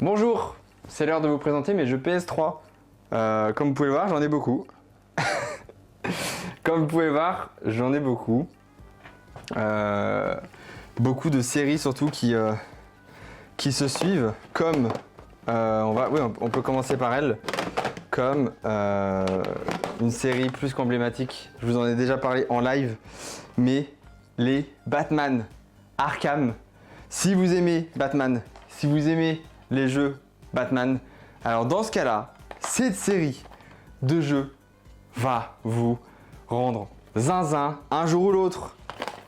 Bonjour, c'est l'heure de vous présenter mes jeux PS3. Comme vous pouvez voir, j'en ai beaucoup. Comme vous pouvez voir, j'en ai beaucoup. Beaucoup de séries surtout qui se suivent, comme on peut commencer par elle, comme une série plus qu'emblématique. Je vous en ai déjà parlé en live, mais les Batman Arkham. Si vous aimez Batman, si vous aimez les jeux Batman, alors dans ce cas-là, cette série de jeux va vous rendre zinzin un jour ou l'autre.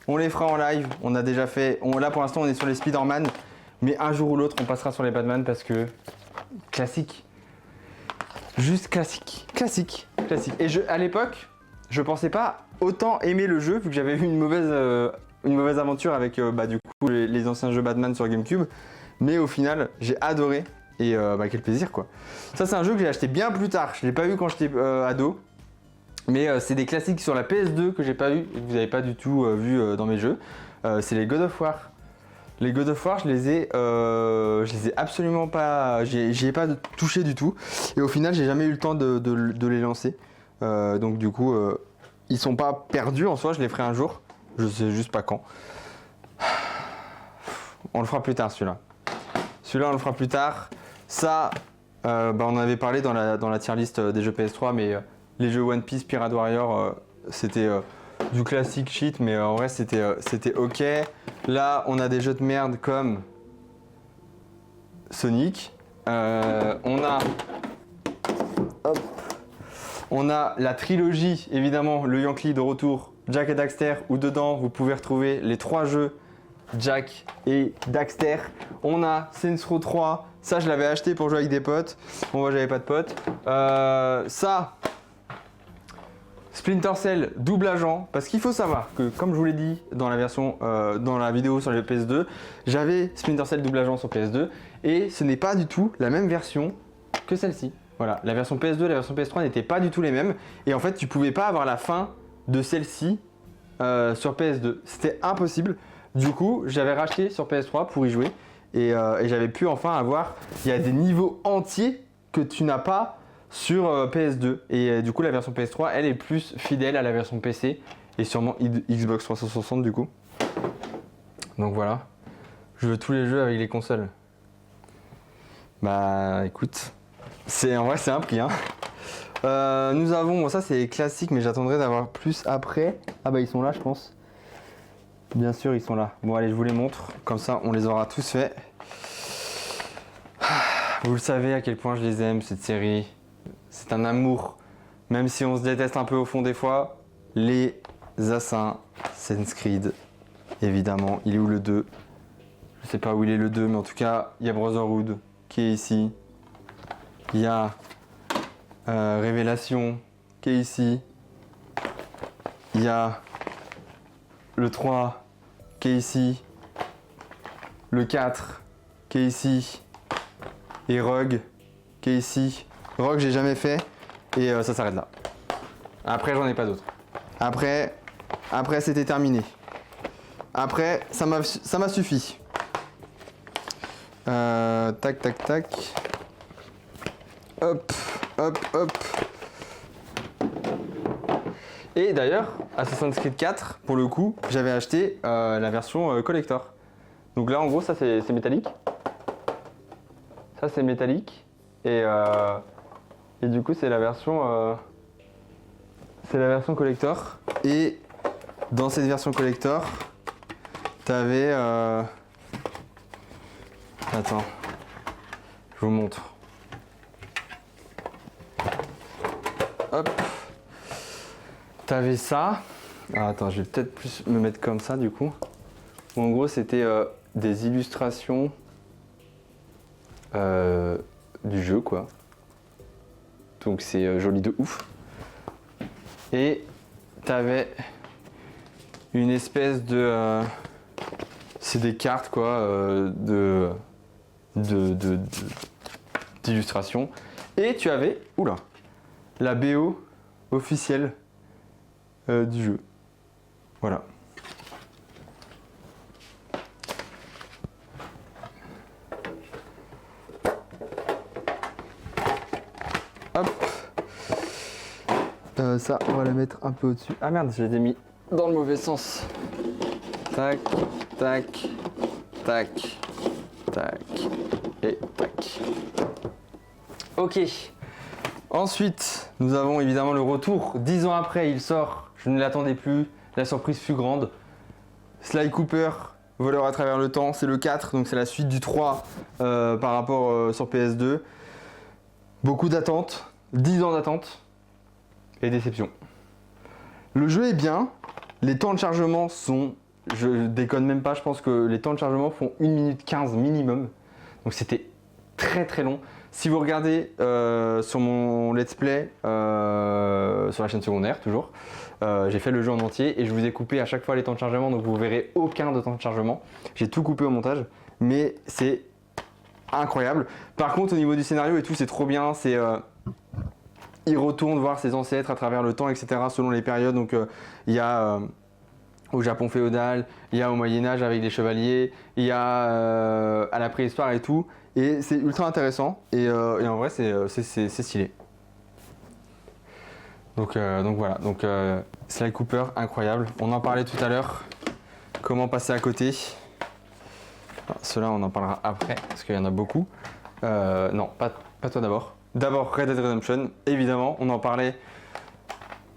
On les fera en live, on a déjà fait, là pour l'instant on est sur les Spider-Man, mais un jour ou l'autre on passera sur les Batman parce que classique. Juste classique. Et à l'époque, je pensais pas autant aimer le jeu vu que j'avais eu une mauvaise aventure avec du coup les anciens jeux Batman sur GameCube. Mais au final, j'ai adoré et quel plaisir quoi. Ça c'est un jeu que j'ai acheté bien plus tard. Je l'ai pas eu quand j'étais ado. Mais c'est des classiques sur la PS2 que j'ai pas eu et que vous n'avez pas du tout vu dans mes jeux. C'est les God of War. Les God of War, je les ai absolument pas, j'y ai pas touché du tout. Et au final, j'ai jamais eu le temps de les lancer. Donc du coup, ils sont pas perdus en soi. Je les ferai un jour. Je sais juste pas quand. On le fera plus tard celui-là. Celui-là, on le fera plus tard. Ça, on en avait parlé dans la tier list des jeux PS3, mais les jeux One Piece, Pirate Warrior, c'était du classique shit, mais en vrai c'était ok. Là, on a des jeux de merde comme Sonic. On a la trilogie, évidemment, le Yankee de retour, Jak et Daxter, où dedans vous pouvez retrouver les 3 jeux Jak et Daxter. On a Saints Row 3, ça je l'avais acheté pour jouer avec des potes. Bon, moi j'avais pas de potes. Ça, Splinter Cell double agent, parce qu'il faut savoir que, comme je vous l'ai dit dans la vidéo sur le PS2, j'avais Splinter Cell double agent sur PS2 et ce n'est pas du tout la même version que celle-ci. Voilà, la version PS2 et la version PS3 n'étaient pas du tout les mêmes et en fait tu pouvais pas avoir la fin de celle-ci sur PS2, c'était impossible. Du coup, j'avais racheté sur PS3 pour y jouer et j'avais pu enfin avoir, il y a des niveaux entiers que tu n'as pas sur PS2 et du coup la version PS3 elle est plus fidèle à la version PC et sûrement Xbox 360 du coup. Donc voilà, je veux tous les jeux avec les consoles. Bah écoute, en vrai c'est un prix hein. Nous avons, ça c'est classique mais j'attendrai d'avoir plus après. Ah bah ils sont là je pense. Bien sûr ils sont là. Bon allez je vous les montre, comme ça on les aura tous faits. Vous le savez à quel point je les aime cette série. C'est un amour, même si on se déteste un peu au fond des fois. Les Assassin's Creed, évidemment. Il est où le 2? Je sais pas où il est le 2, mais en tout cas, il y a Brotherhood qui est ici. Il y a Révélation qui est ici. Il y a le 3 qui est ici. Le 4 qui est ici. Et Rogue qui est ici. Rogue j'ai jamais fait et ça s'arrête là. Après j'en ai pas d'autres. Après c'était terminé. Après ça m'a suffi. Tac. Hop. Et d'ailleurs Assassin's Creed 4 pour le coup j'avais acheté la version collector. Donc là en gros ça c'est métallique. Ça c'est métallique et du coup c'est la version collector. Et dans cette version collector, t'avais attends, je vous montre. Hop, t'avais ça. Ah, attends, je vais peut-être plus me mettre comme ça du coup. En gros c'était des illustrations du jeu quoi. Donc c'est joli de ouf. Et t'avais une espèce de c'est des cartes quoi d'illustration. Et tu avais la BO officielle du jeu. Voilà. Hop. Ça, on va la mettre un peu au-dessus. Ah merde, je l'ai mis dans le mauvais sens. Tac, tac, tac, tac et tac. Ok. Ensuite, nous avons évidemment le retour. 10 ans après, il sort. Je ne l'attendais plus. La surprise fut grande. Sly Cooper, voleur à travers le temps, c'est le 4, donc c'est la suite du 3 par rapport sur PS2. Beaucoup d'attentes, 10 ans d'attente et déception. Le jeu est bien, les temps de chargement sont, je déconne même pas, je pense que les temps de chargement font 1 minute 15 minimum. Donc c'était très très long. Si vous regardez sur mon let's play, sur la chaîne secondaire toujours, j'ai fait le jeu en entier et je vous ai coupé à chaque fois les temps de chargement, donc vous verrez aucun de temps de chargement. J'ai tout coupé au montage, mais c'est incroyable. Par contre, au niveau du scénario et tout, c'est trop bien. C'est il retourne voir ses ancêtres à travers le temps, etc. selon les périodes. Donc il y a au Japon féodal, il y a au Moyen-Âge avec les chevaliers, il y a à la préhistoire et tout. Et c'est ultra intéressant. Et en vrai, c'est stylé. Donc voilà. Donc Sly Cooper, incroyable. On en parlait tout à l'heure. Comment passer à côté? Ceux-là, on en parlera après, parce qu'il y en a beaucoup. Non, pas toi d'abord. D'abord Red Dead Redemption, évidemment, on en parlait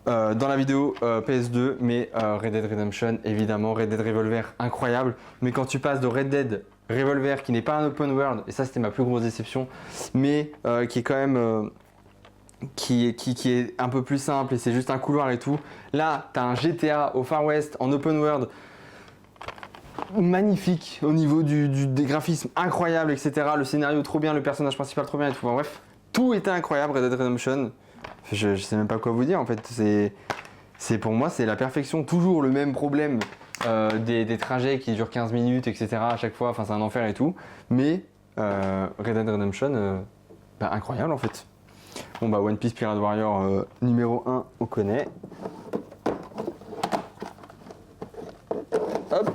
dans la vidéo PS2, mais Red Dead Redemption, évidemment, Red Dead Revolver, incroyable. Mais quand tu passes de Red Dead Revolver, qui n'est pas un open world, et ça c'était ma plus grosse déception, mais qui est quand même... qui est un peu plus simple, et c'est juste un couloir et tout. Là, tu as un GTA au Far West, en open world, magnifique au niveau des graphismes, incroyable, etc. Le scénario trop bien, le personnage principal trop bien et tout. Enfin, bref, tout était incroyable, Red Dead Redemption. Je sais même pas quoi vous dire en fait. C'est pour moi, c'est la perfection. Toujours le même problème des trajets qui durent 15 minutes, etc. à chaque fois. Enfin, c'est un enfer et tout. Mais Red Dead Redemption, incroyable en fait. Bon bah One Piece Pirate Warrior numéro 1, on connaît. Hop.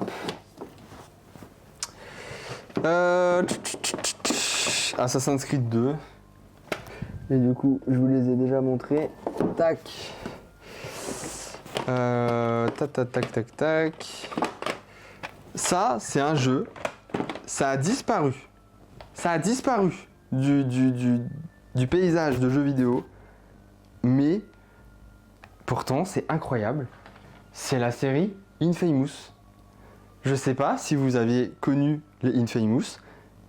Assassin's Creed 2. Et du coup, je vous les ai déjà montrés. Tac. Tac. Ça, c'est un jeu. Ça a disparu. Ça a disparu du paysage de jeux vidéo. Mais pourtant, c'est incroyable. C'est la série Infamous. Je sais pas si vous aviez connu les Infamous,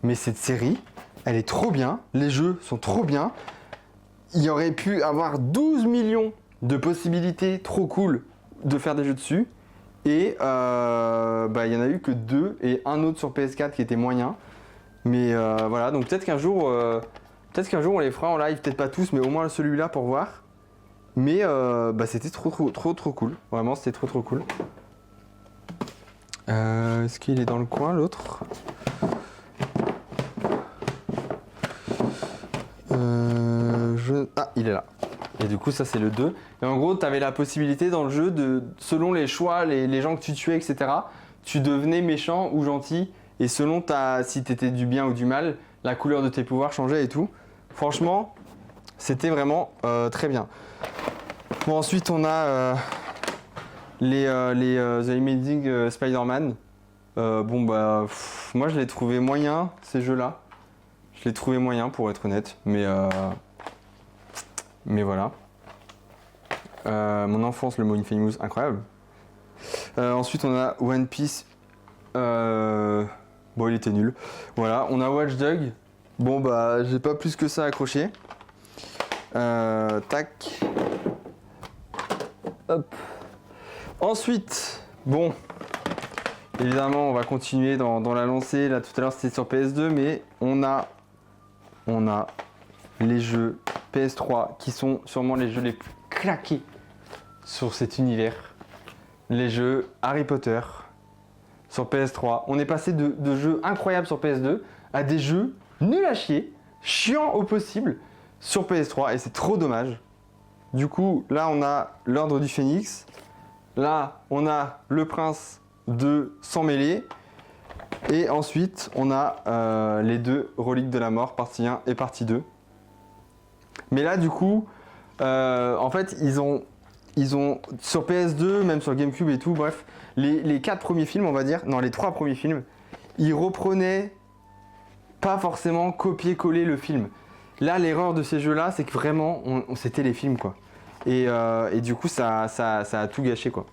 mais cette série, elle est trop bien. Les jeux sont trop bien. Il y aurait pu avoir 12 millions de possibilités trop cool de faire des jeux dessus. Et il y en a eu que 2 et un autre sur PS4 qui était moyen. Mais voilà, donc peut-être qu'un jour on les fera en live, peut-être pas tous, mais au moins celui-là pour voir. Mais c'était trop cool. Vraiment, c'était trop cool. Est-ce qu'il est dans le coin l'autre? Ah, il est là. Et du coup, ça c'est le 2. Et en gros, tu avais la possibilité dans le jeu de, selon les choix, les gens que tu tuais, etc., tu devenais méchant ou gentil. Et selon si tu étais du bien ou du mal, la couleur de tes pouvoirs changeait et tout. Franchement, c'était vraiment très bien. Bon, ensuite, on a les The Amazing Spider-Man. Moi, je l'ai trouvé moyen, ces jeux-là. Je l'ai trouvé moyen, pour être honnête. Mais voilà. Mon enfance, le mot Infamous, incroyable. Ensuite, on a One Piece. Il était nul. Voilà, on a Watch Dogs. Bon, j'ai pas plus que ça accroché. Tac. Hop. Ensuite, bon. Évidemment, on va continuer dans la lancée. Là, tout à l'heure, c'était sur PS2, mais on a les jeux PS3 qui sont sûrement les jeux les plus claqués sur cet univers. Les jeux Harry Potter sur PS3. On est passé de jeux incroyables sur PS2 à des jeux nuls à chier, chiants au possible sur PS3 et c'est trop dommage. Du coup, là on a l'Ordre du Phénix. Là, on a Le Prince de Sang Mêlé. Et ensuite, on a les 2 Reliques de la Mort, partie 1 et partie 2. Mais là, du coup, en fait, ils ont sur PS2, même sur GameCube et tout, bref, les 4 premiers films, on va dire, non, les 3 premiers films, ils reprenaient pas forcément copier-coller le film. Là, l'erreur de ces jeux-là, c'est que vraiment, c'était les films, quoi. Et du coup, ça a tout gâché, quoi.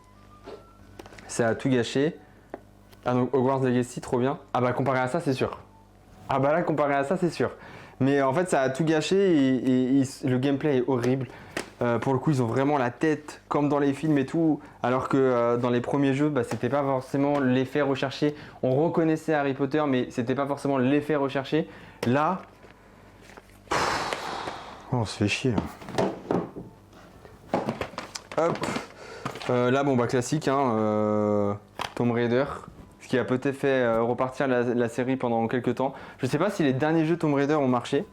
Ça a tout gâché. Ah, donc Hogwarts Legacy, trop bien. Ah bah, comparé à ça, c'est sûr. Ah bah là, comparé à ça, c'est sûr. Mais en fait, ça a tout gâché et le gameplay est horrible. Pour le coup, ils ont vraiment la tête comme dans les films et tout, alors que dans les premiers jeux, bah, c'était pas forcément l'effet recherché. On reconnaissait Harry Potter, mais c'était pas forcément l'effet recherché. Là, on se fait chier. Hop. Là, bon, bah classique, hein, Tomb Raider. Ce qui a peut-être fait repartir la série pendant quelques temps. Je sais pas si les derniers jeux Tomb Raider ont marché,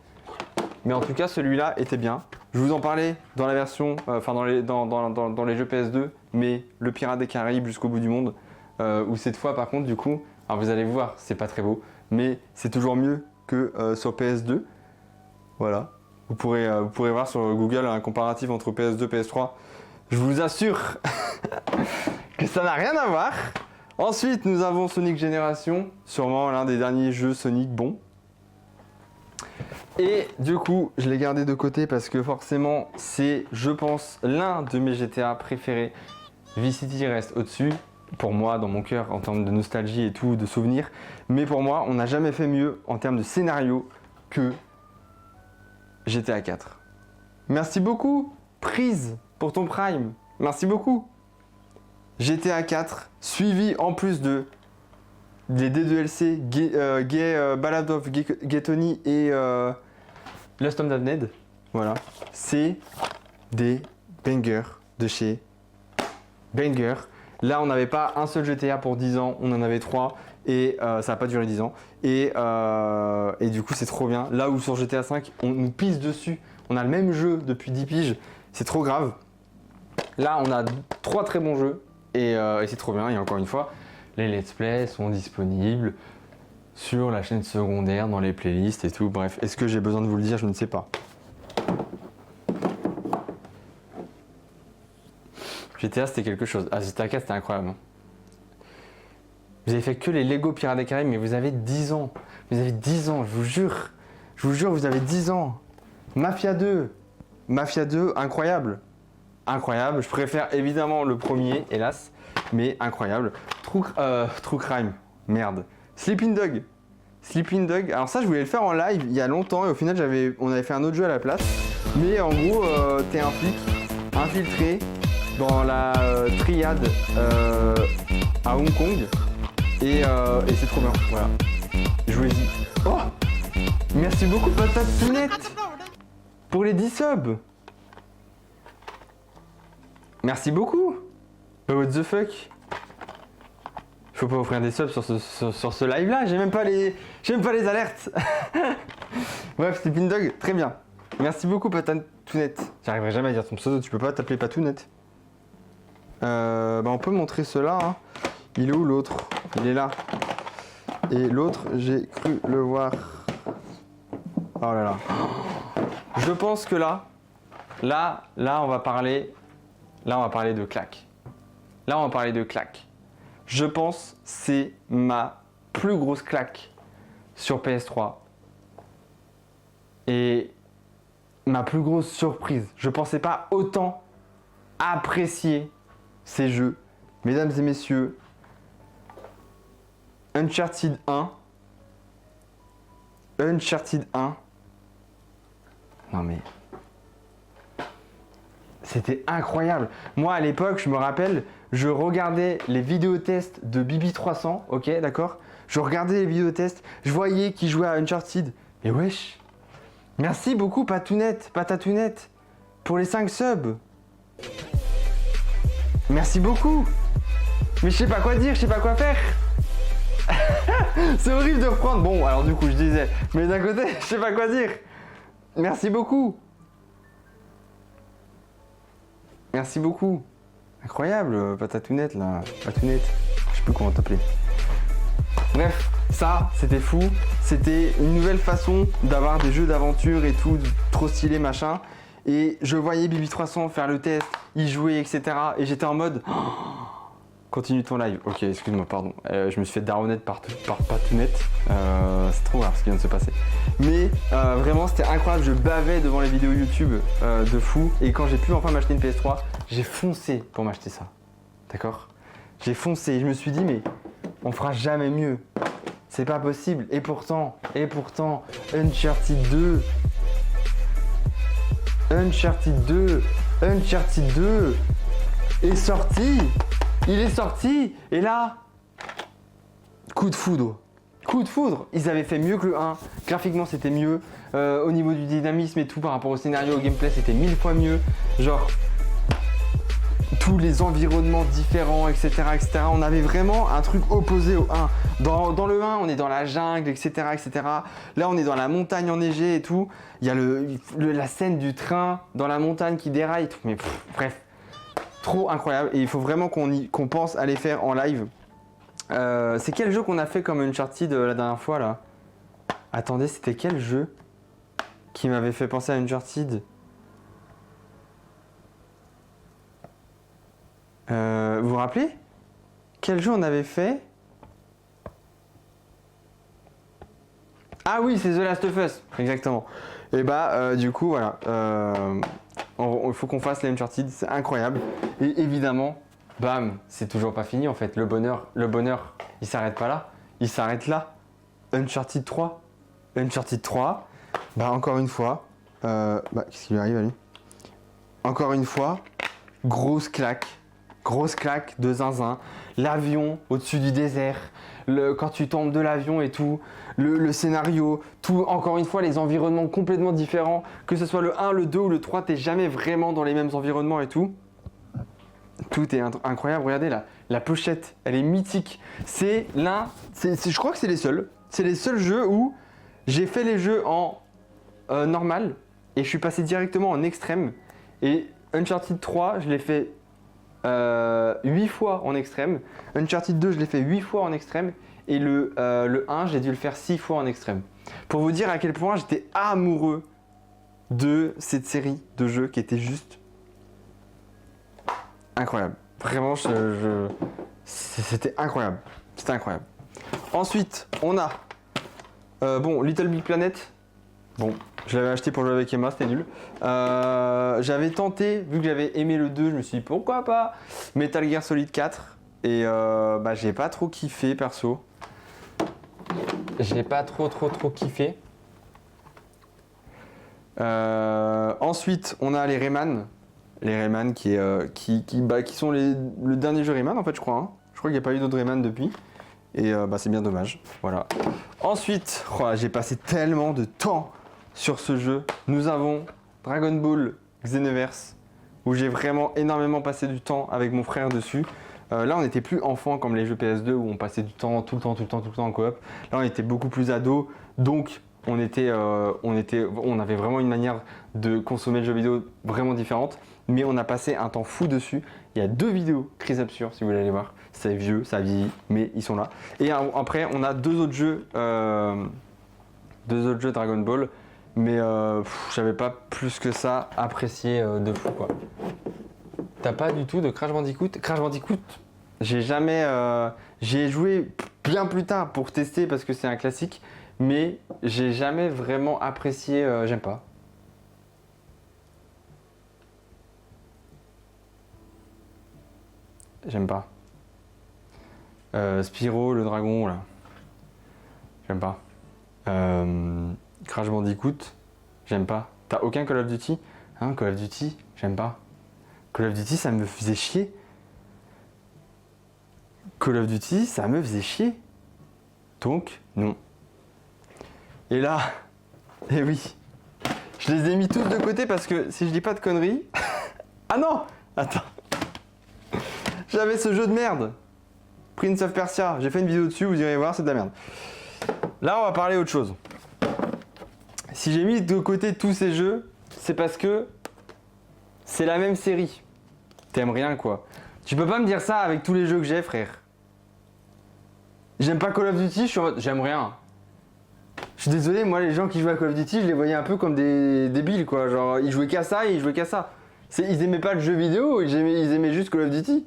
mais en tout cas, celui-là était bien. Je vous en parlais dans la version, dans les jeux PS2, mais le Pirate des Caraïbes jusqu'au bout du monde, où cette fois par contre du coup, alors vous allez voir, c'est pas très beau, mais c'est toujours mieux que sur PS2. Voilà, vous pourrez voir sur Google un comparatif entre PS2 et PS3. Je vous assure que ça n'a rien à voir. Ensuite, nous avons Sonic Génération, sûrement l'un des derniers jeux Sonic bons. Et du coup, je l'ai gardé de côté parce que forcément, c'est, je pense, l'un de mes GTA préférés. Vice City reste au-dessus, pour moi, dans mon cœur, en termes de nostalgie et tout, de souvenirs. Mais pour moi, on n'a jamais fait mieux en termes de scénario que GTA 4. Merci beaucoup, Prise, pour ton Prime. Merci beaucoup. GTA 4, suivi en plus des DLC Ballad of Gay Tony et Lost Tomb of Ned. Voilà, c'est des bangers de chez Banger. Là, on n'avait pas un seul GTA pour 10 ans, on en avait 3 et ça n'a pas duré 10 ans. Et du coup, c'est trop bien. Là où sur GTA 5, on nous pisse dessus, on a le même jeu depuis 10 piges, c'est trop grave. Là, on a 3 très bons jeux et c'est trop bien. Et encore une fois, les let's play sont disponibles sur la chaîne secondaire, dans les playlists et tout. Bref, est-ce que j'ai besoin de vous le dire? Je ne sais pas. GTA, c'était quelque chose. Ah, GTA 4, c'était incroyable. Hein. Vous avez fait que les Lego Pirates des Caraïbes, mais vous avez 10 ans. Vous avez 10 ans, je vous jure. Je vous jure, vous avez 10 ans. Mafia 2. Mafia 2, incroyable. Incroyable. Je préfère évidemment le premier, hélas. Mais incroyable. True Crime. Merde. Sleeping Dog. Sleeping Dog. Alors ça, je voulais le faire en live il y a longtemps. Et au final, on avait fait un autre jeu à la place. Mais en gros, t'es un flic infiltré dans la triade à Hong Kong. Et c'est trop bien. Voilà. Jouez-y. Oh! Merci beaucoup, Patate Tounette, pour les 10 subs. Merci beaucoup. What the fuck? Faut pas offrir des subs sur ce live là, j'ai même pas les alertes. Bref, Sleeping Dog, très bien. Merci beaucoup, Patate Tounette. J'arriverai jamais à dire ton pseudo, tu peux pas t'appeler Patounette. On peut montrer cela. Hein. Il est où l'autre? Il est là. Et l'autre, j'ai cru le voir. Oh là là. Je pense que là, on va parler de claque. Là, on va parler de claque. Je pense c'est ma plus grosse claque sur PS3. Et ma plus grosse surprise. Je pensais pas autant apprécier ces jeux. Mesdames et messieurs, Uncharted 1. Uncharted 1. Non mais... C'était incroyable. Moi à l'époque, je me rappelle, je regardais les vidéos tests de Bibi300, ok, d'accord? Je regardais les vidéos tests, je voyais qui jouait à Uncharted. Mais wesh. Merci beaucoup Patatounette, pour les 5 subs. Merci beaucoup. Mais je sais pas quoi dire, je sais pas quoi faire. C'est horrible de reprendre. Bon, alors du coup, je disais, mais d'un côté, je sais pas quoi dire. Merci beaucoup. Merci beaucoup. Incroyable, Patatounette là. Patounette. Je sais plus comment t'appeler. Bref, Ça, c'était fou. C'était une nouvelle façon d'avoir des jeux d'aventure et tout, trop stylé, machin. Et je voyais Bibi300 faire le test, y jouer, etc. Et j'étais en mode... Continue ton live. Ok, excuse-moi, pardon. Je me suis fait daronnette par Patounette. C'est trop grave ce qui vient de se passer. Mais vraiment, c'était incroyable. Je bavais devant les vidéos YouTube de fou. Et quand j'ai pu enfin m'acheter une PS3, j'ai foncé pour m'acheter ça. D'accord? J'ai foncé. Je me suis dit, mais on fera jamais mieux. C'est pas possible. Et pourtant, Uncharted 2. Uncharted 2 est sorti. Il est sorti et là, coup de foudre. Coup de foudre. Ils avaient fait mieux que le 1. Graphiquement, c'était mieux. Au niveau du dynamisme et tout, par rapport au scénario, au gameplay, c'était 1000 fois mieux. Genre, tous les environnements différents, etc., etc. On avait vraiment un truc opposé au 1. Dans le 1, on est dans la jungle, etc., etc. Là, on est dans la montagne enneigée et tout. Il y a la scène du train dans la montagne qui déraille et tout. Mais bref. Trop incroyable et il faut vraiment qu'on pense à les faire en live. C'est quel jeu qu'on a fait comme Uncharted la dernière fois là? Attendez, c'était quel jeu qui m'avait fait penser à Uncharted? Vous vous rappelez? Quel jeu on avait fait? Ah oui, c'est The Last of Us, exactement. Et bah du coup voilà. Il faut qu'on fasse les Uncharted, c'est incroyable. Et évidemment, bam, c'est toujours pas fini en fait. Le bonheur, il s'arrête pas là, il s'arrête là. Uncharted 3. Uncharted 3, bah encore une fois, qu'est-ce qui lui arrive à lui? Encore une fois, grosse claque de zinzin. L'avion au-dessus du désert, quand tu tombes de l'avion et tout, le scénario, tout, encore une fois, les environnements complètement différents, que ce soit le 1, le 2 ou le 3, t'es jamais vraiment dans les mêmes environnements et tout. Tout est incroyable, regardez là, la pochette, elle est mythique. Je crois que c'est les seuls jeux où j'ai fait les jeux en normal et je suis passé directement en extrême. Et Uncharted 3, je l'ai fait 8 fois en extrême. Uncharted 2, je l'ai fait 8 fois en extrême. Et le 1, j'ai dû le faire 6 fois en extrême. Pour vous dire à quel point j'étais amoureux de cette série de jeux qui était juste incroyable. Vraiment, c'était incroyable. C'était incroyable. Ensuite, on a Little Big Planet. Bon, je l'avais acheté pour jouer avec Emma, c'était nul. J'avais tenté, vu que j'avais aimé le 2, je me suis dit pourquoi pas Metal Gear Solid 4. Et j'ai pas trop kiffé perso. J'ai pas trop kiffé. Ensuite, on a les Rayman. Les Rayman qui sont le dernier jeu Rayman en fait, je crois. Hein. Je crois qu'il n'y a pas eu d'autres Rayman depuis. Et c'est bien dommage. Voilà. Ensuite, j'ai passé tellement de temps sur ce jeu. Nous avons Dragon Ball Xenoverse, où j'ai vraiment énormément passé du temps avec mon frère dessus. Là, on n'était plus enfant comme les jeux PS2 où on passait du temps tout le temps en coop. Là, on était beaucoup plus ado, donc on avait vraiment une manière de consommer le jeu vidéo vraiment différente. Mais on a passé un temps fou dessus. Il y a 2 vidéos Crise Absurde si vous voulez aller voir. C'est vieux, ça vieillit, mais ils sont là. Et après, on a 2 autres jeux Dragon Ball. Mais j'avais pas plus que ça apprécié de fou quoi. T'as pas du tout de Crash Bandicoot? Crash Bandicoot, j'ai jamais. J'ai joué bien plus tard pour tester parce que c'est un classique, mais j'ai jamais vraiment apprécié. J'aime pas. J'aime pas. Spyro, le dragon, là. J'aime pas. Crash Bandicoot, j'aime pas. T'as aucun Call of Duty? Hein, Call of Duty, j'aime pas. Call of Duty, ça me faisait chier. Call of Duty, ça me faisait chier. Donc, non. Et là, eh oui, je les ai mis tous de côté parce que si je dis pas de conneries... Ah non! Attends. J'avais ce jeu de merde. Prince of Persia, j'ai fait une vidéo dessus, vous irez voir, c'est de la merde. Là, on va parler autre chose. Si j'ai mis de côté tous ces jeux, c'est parce que c'est la même série. T'aimes rien, quoi. Tu peux pas me dire ça avec tous les jeux que j'ai, frère. J'aime pas Call of Duty, je suis en mode j'aime rien. Je suis désolé, moi les gens qui jouaient à Call of Duty, je les voyais un peu comme des débiles quoi. Genre ils jouaient qu'à ça et ils jouaient qu'à ça. Ils aimaient pas le jeu vidéo, ils aimaient juste Call of Duty.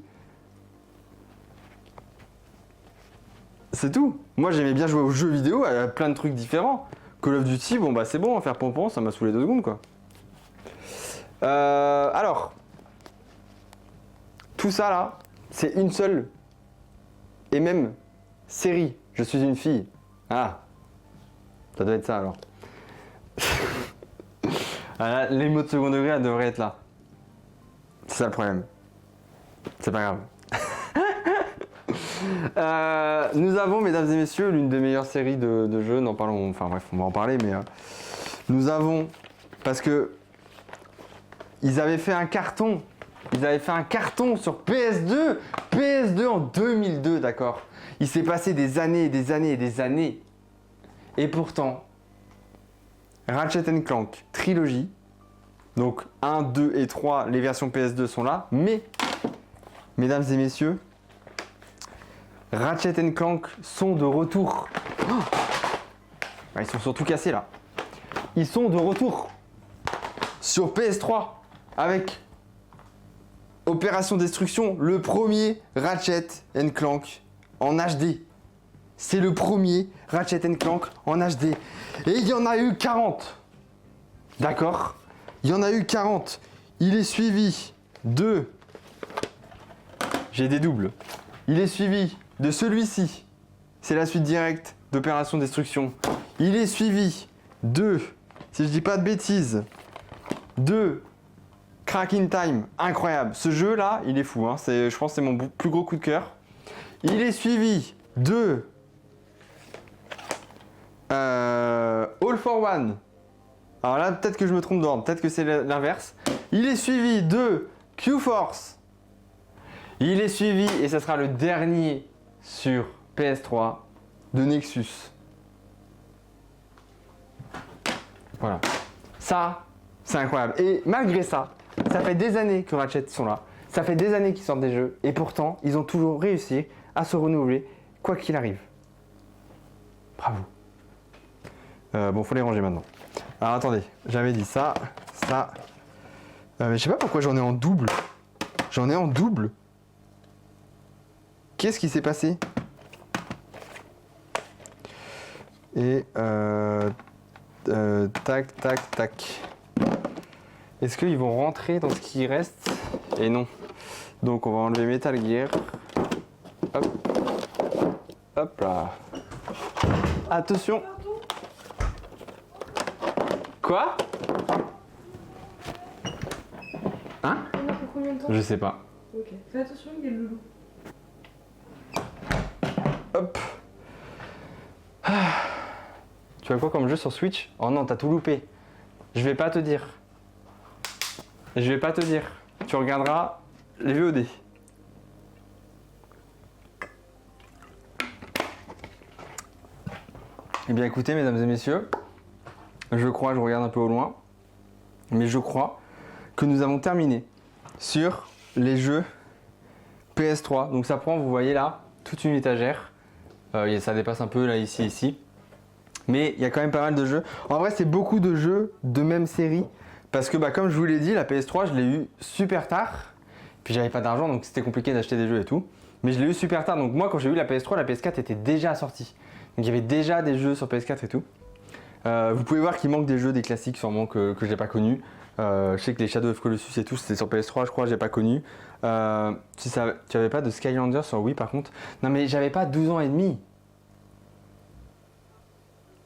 C'est tout. Moi j'aimais bien jouer aux jeux vidéo à plein de trucs différents. Call of Duty, bon bah c'est bon, faire pompon, ça m'a saoulé 2 secondes quoi. Alors, tout ça là, c'est une seule et même série. Je suis une fille. Ah, ça doit être ça alors. Ah, les mots de second degré, elles devraient être là. C'est ça le problème. C'est pas grave. Nous avons, mesdames et messieurs, l'une des meilleures séries de jeux. N'en parlons, enfin bref, on va en parler, mais nous avons, parce que ils avaient fait un carton. Ils avaient fait un carton sur PS2. PS2 en 2002, d'accord. Il s'est passé des années et des années et des années. Et pourtant, Ratchet Clank Trilogy, donc 1, 2 et 3, les versions PS2 sont là. Mais, mesdames et messieurs, Ratchet Clank sont de retour. Oh, ils sont surtout cassés là. Ils sont de retour sur PS3 avec Opération Destruction, le premier Ratchet Clank en HD. C'est le premier Ratchet Clank en HD. Et il y en a eu 40. D'accord? Il y en a eu 40. Il est suivi de... J'ai des doubles. Il est suivi de celui-ci. C'est la suite directe d'Opération Destruction. Il est suivi de, si je dis pas de bêtises, de Crack in Time. Incroyable. Ce jeu-là, il est fou. Hein. Je pense que c'est mon plus gros coup de cœur. Il est suivi de All for One. Alors là, peut-être que je me trompe d'ordre. Peut-être que c'est l'inverse. Il est suivi de Q-Force. Il est suivi, et ça sera le dernier sur PS3, de Nexus. Voilà. Ça, c'est incroyable. Et malgré ça, ça fait des années que Ratchet sont là. Ça fait des années qu'ils sortent des jeux. Et pourtant, ils ont toujours réussi à se renouveler, quoi qu'il arrive. Bravo. Bon, faut les ranger maintenant. Alors attendez, j'avais dit ça, ça. Mais je sais pas pourquoi j'en ai en double. J'en ai en double. Qu'est-ce qui s'est passé? Et tac, tac, tac. Est-ce qu'ils vont rentrer dans ce qui reste? Et non. Donc on va enlever Metal Gear. Hop. Hop là. Attention. Quoi? Hein? On a fait combien de temps? Je sais pas. Ok. Fais attention, il y a le loulou. Hop. Tu as quoi comme jeu sur Switch? Oh non, t'as tout loupé. Je vais pas te dire. Je vais pas te dire. Tu regarderas les VOD. Eh bien écoutez, mesdames et messieurs, je crois, je regarde un peu au loin, mais je crois que nous avons terminé sur les jeux PS3. Donc ça prend, vous voyez là, toute une étagère. Ça dépasse un peu là, ici. Mais il y a quand même pas mal de jeux. En vrai, c'est beaucoup de jeux de même série. Parce que comme je vous l'ai dit, la PS3, je l'ai eu super tard. Puis j'avais pas d'argent, donc c'était compliqué d'acheter des jeux et tout. Mais je l'ai eu super tard. Donc moi, quand j'ai eu la PS3, la PS4 était déjà sortie. Donc il y avait déjà des jeux sur PS4 et tout. Vous pouvez voir qu'il manque des jeux, des classiques sûrement que j'ai pas connus. Je sais que les Shadow of Colossus et tout, c'était sur PS3, je crois, j'ai pas connu. Tu avais pas de Skylander sur Wii par contre? Non mais j'avais pas 12 ans et demi.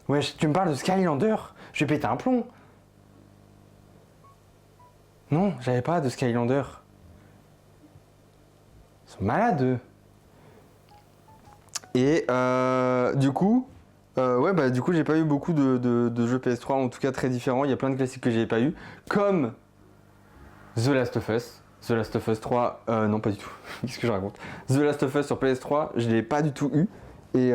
Ouais, tu me parles de Skylander? Je vais péter un plomb. Non, j'avais pas de Skylander. Ils sont malades eux. Et du coup, du coup j'ai pas eu beaucoup de jeux PS3, en tout cas très différents. Il y a plein de classiques que j'ai pas eu, comme The Last of Us. The Last of Us 3, non pas du tout. Qu'est-ce que je raconte? The Last of Us sur PS3, je l'ai pas du tout eu. Et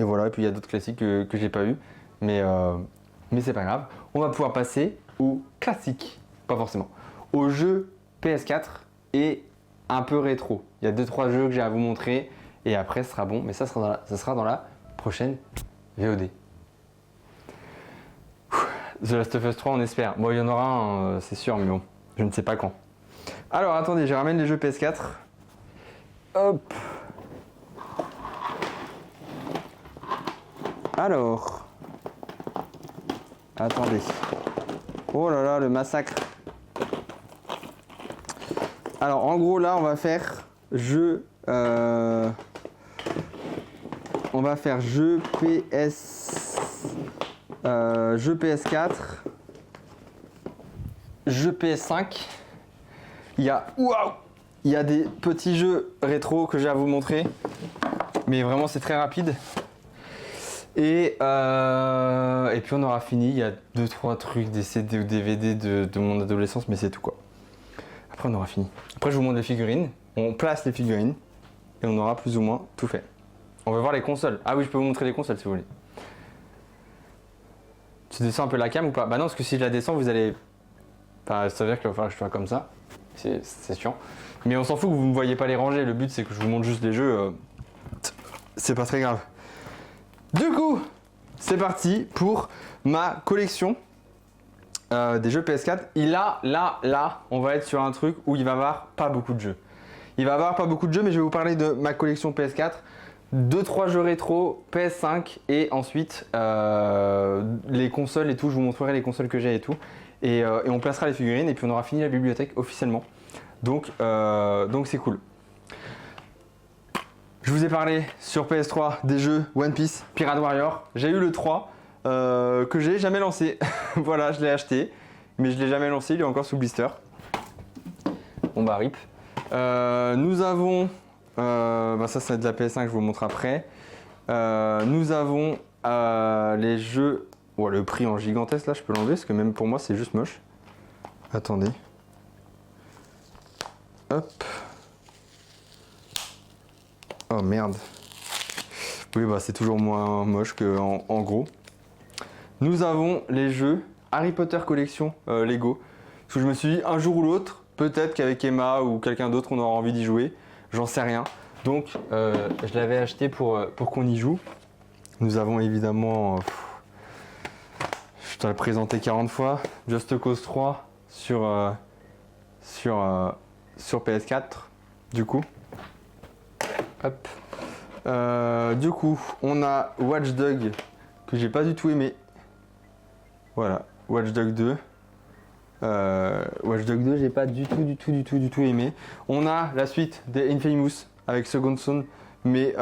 voilà, et puis il y a d'autres classiques que j'ai pas eu, mais c'est pas grave. On va pouvoir passer aux classiques, pas forcément, aux jeux PS4 et un peu rétro. Il y a 2-3 jeux que j'ai à vous montrer et après ce sera bon, mais ça sera dans la prochaine VOD. The Last of Us 3, on espère. Bon, il y en aura un, c'est sûr, mais bon, je ne sais pas quand. Alors attendez, je ramène les jeux PS4. Hop. Alors. Attendez. Oh là là, le massacre. Alors en gros là on va faire jeu on va faire jeu PS4, jeu PS5. Il y a des petits jeux rétro que j'ai à vous montrer, mais vraiment c'est très rapide. Et puis on aura fini. Il y a 2-3 trucs, des CD ou DVD de mon adolescence, mais c'est tout quoi. Après on aura fini. Après je vous montre les figurines, on place les figurines et on aura plus ou moins tout fait. On va voir les consoles. Ah oui, je peux vous montrer les consoles si vous voulez. Tu descends un peu la cam ou pas? Bah non, parce que si je la descends, vous allez... Enfin, ça veut dire qu'il va falloir que je sois comme ça. C'est chiant. Mais on s'en fout que vous ne voyez pas les rangées. Le but c'est que je vous montre juste les jeux. C'est pas très grave. Du coup, c'est parti pour ma collection des jeux PS4. Et là, on va être sur un truc où il va y avoir pas beaucoup de jeux. Il va y avoir pas beaucoup de jeux, mais je vais vous parler de ma collection PS4. 2-3 jeux rétro, PS5 et ensuite les consoles et tout. Je vous montrerai les consoles que j'ai et tout. Et on placera les figurines et puis on aura fini la bibliothèque officiellement. Donc c'est cool. Je vous ai parlé sur PS3 des jeux One Piece, Pirate Warrior. J'ai eu le 3 que j'ai jamais lancé. Voilà, je l'ai acheté, mais je l'ai jamais lancé, il est encore sous blister. Bon bah rip. Nous avons, ça c'est de la PS5, je vous montre après. Nous avons les jeux, le prix en gigantesque là, je peux l'enlever parce que même pour moi c'est juste moche. Attendez. Hop. Oh merde. Oui, bah c'est toujours moins moche qu'en gros. Nous avons les jeux Harry Potter Collection Lego. Parce que je me suis dit un jour ou l'autre, peut-être qu'avec Emma ou quelqu'un d'autre on aura envie d'y jouer. J'en sais rien. Donc je l'avais acheté pour qu'on y joue. Nous avons évidemment, je t'ai présenté 40 fois, Just Cause 3 sur PS4 du coup. Hop. Du coup, on a Watch Dogs que j'ai pas du tout aimé. Voilà, Watch Dogs 2. Watch Dogs 2, j'ai pas du tout aimé. On a la suite des Infamous avec Second Son, mais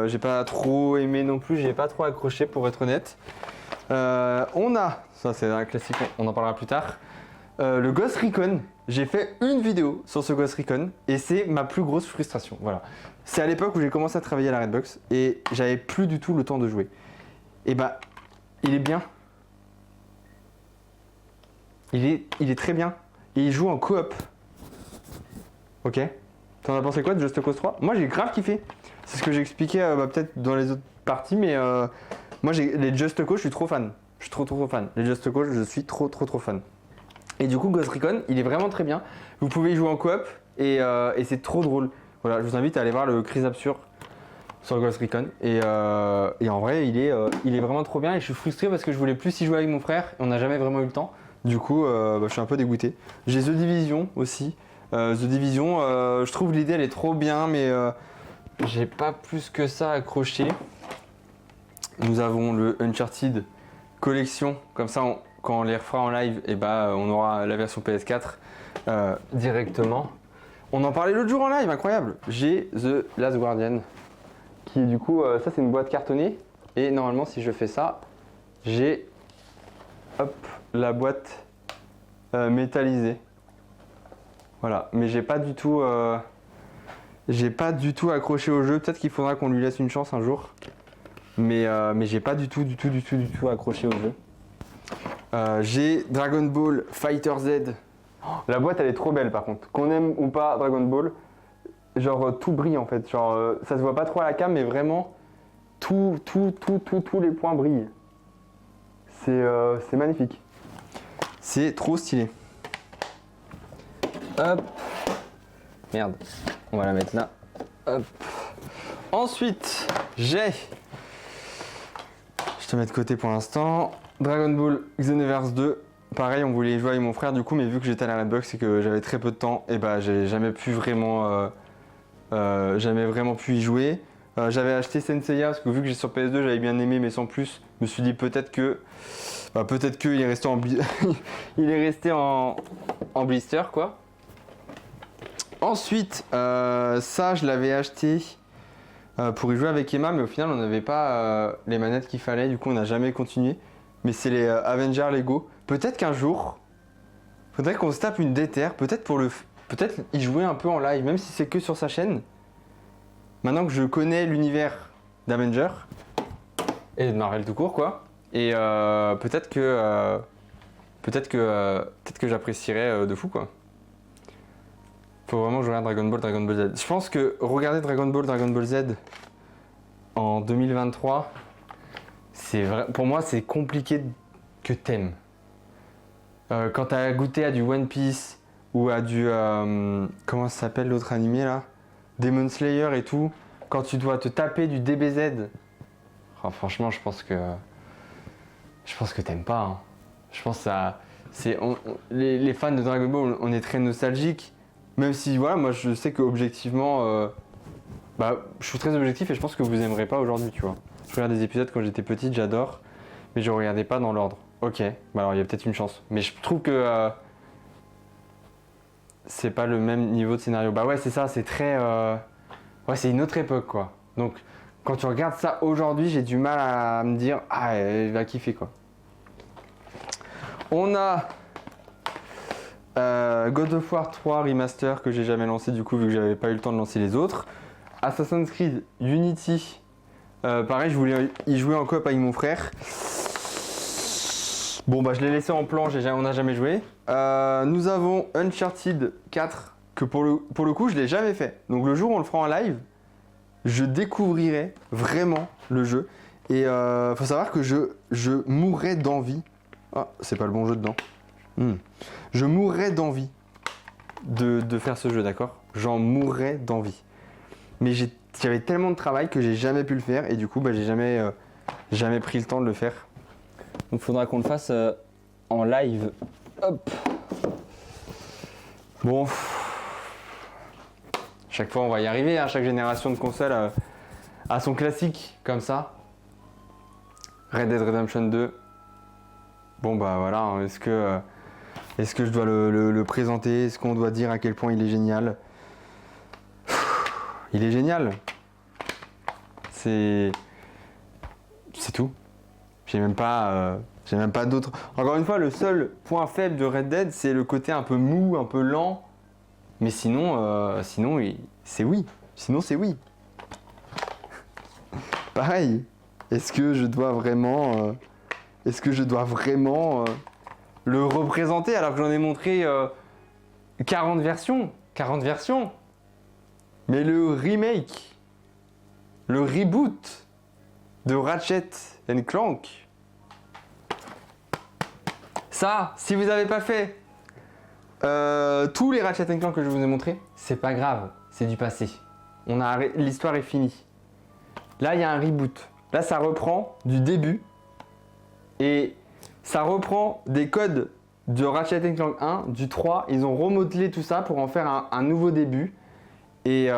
j'ai pas trop aimé non plus, j'ai pas trop accroché pour être honnête. On a, ça c'est un classique, on en parlera plus tard. Le Ghost Recon, j'ai fait une vidéo sur ce Ghost Recon et c'est ma plus grosse frustration. Voilà. C'est à l'époque où j'ai commencé à travailler à la Redbox et j'avais plus du tout le temps de jouer. Et bah, il est bien. Il est très bien. Et il joue en coop. Ok. T'en as pensé quoi de Just Cause 3? Moi j'ai grave kiffé. C'est ce que j'ai expliqué peut-être dans les autres parties, mais moi les Just Cause, je suis trop fan. Je suis trop fan. Les Just Cause, je suis trop fan. Et du coup, Ghost Recon, il est vraiment très bien. Vous pouvez y jouer en coop et c'est trop drôle. Voilà, je vous invite à aller voir le Crise Absurde sur Ghost Recon. Et en vrai, il est vraiment trop bien. Et je suis frustré parce que je voulais plus y jouer avec mon frère et on n'a jamais vraiment eu le temps. Du coup, je suis un peu dégoûté. J'ai The Division aussi. The Division, je trouve l'idée elle est trop bien, mais j'ai pas plus que ça accroché. Nous avons le Uncharted Collection. Comme ça, quand on les refera en live, et on aura la version PS4 directement. On en parlait l'autre jour en live, incroyable. J'ai The Last Guardian, qui du coup, ça c'est une boîte cartonnée. Et normalement, si je fais ça, j'ai la boîte métallisée. Voilà, mais j'ai pas du tout accroché au jeu. Peut-être qu'il faudra qu'on lui laisse une chance un jour. Mais j'ai pas du tout accroché au jeu. J'ai Dragon Ball Fighter Z. La boîte elle est trop belle par contre. Qu'on aime ou pas Dragon Ball, genre tout brille en fait. Genre ça se voit pas trop à la cam, mais vraiment tous les points brillent. C'est magnifique. C'est trop stylé. Hop. Merde. On va la mettre là. Hop. Ensuite, j'ai... Je te mets de côté pour l'instant. Dragon Ball Xenoverse 2. Pareil, on voulait y jouer avec mon frère du coup, mais vu que j'étais à la Redbox et que j'avais très peu de temps, et bah j'ai jamais vraiment pu y jouer. J'avais acheté Senseiya parce que vu que j'ai sur PS2, j'avais bien aimé, mais sans plus. Je me suis dit peut-être que il est resté il est resté en blister quoi. Ensuite, ça je l'avais acheté pour y jouer avec Emma, mais au final on n'avait pas les manettes qu'il fallait, du coup on n'a jamais continué. Mais c'est les Avengers Lego. Peut-être qu'un jour, faudrait qu'on se tape une déterre, peut-être y jouer un peu en live, même si c'est que sur sa chaîne. Maintenant que je connais l'univers d'Avengers et de Marvel tout court quoi, et peut-être que j'apprécierais de fou quoi. Faut vraiment jouer à Dragon Ball Z. Je pense que regarder Dragon Ball Z en 2023, pour moi c'est compliqué que t'aimes. Quand t'as goûté à du One Piece ou à du comment ça s'appelle l'autre animé là, Demon Slayer et tout, quand tu dois te taper du DBZ, oh, franchement je pense que t'aimes pas. Hein. Je pense que les fans de Dragon Ball, on est très nostalgiques, même si voilà, moi je sais que objectivement, je suis très objectif et je pense que vous aimerez pas aujourd'hui, tu vois. Je regarde des épisodes quand j'étais petite, j'adore, mais je regardais pas dans l'ordre. Ok, alors il y a peut-être une chance, mais je trouve que c'est pas le même niveau de scénario. Bah ouais, c'est ça, c'est très, ouais, c'est une autre époque quoi. Donc quand tu regardes ça aujourd'hui, j'ai du mal à me dire ah, elle va kiffer quoi. On a God of War 3 Remaster que j'ai jamais lancé du coup vu que j'avais pas eu le temps de lancer les autres. Assassin's Creed Unity, pareil je voulais y jouer en coop avec mon frère. Bon bah je l'ai laissé en plan, on n'a jamais joué. Nous avons Uncharted 4 que pour le coup je l'ai jamais fait. Donc le jour où on le fera en live, je découvrirai vraiment le jeu. Et faut savoir que je mourrais d'envie. Ah, c'est pas le bon jeu dedans. Je mourrais d'envie de faire ce jeu, d'accord? J'en mourrais d'envie. Mais j'avais tellement de travail que j'ai jamais pu le faire et du coup, j'ai jamais pris le temps de le faire. Donc, il faudra qu'on le fasse en live. Hop. Bon. Chaque fois, on va y arriver. Hein. Chaque génération de consoles a son classique comme ça. Red Dead Redemption 2. Bon, bah voilà. Hein. Est-ce que je dois le présenter? Est-ce qu'on doit dire à quel point il est génial? Il est génial. C'est tout. J'ai même pas d'autres. Encore une fois, le seul point faible de Red Dead, c'est le côté un peu mou, un peu lent. Mais sinon, c'est oui. Sinon, c'est oui. Pareil. Est-ce que je dois vraiment le représenter alors que j'en ai montré 40 versions? 40 versions. Mais le remake, le reboot de Ratchet & Clank, ça, si vous n'avez pas fait tous les Ratchet & Clank que je vous ai montrés, c'est pas grave, c'est du passé. L'histoire est finie. Là, il y a un reboot. Là, ça reprend du début et ça reprend des codes de Ratchet & Clank 1, du 3. Ils ont remodelé tout ça pour en faire un nouveau début. Et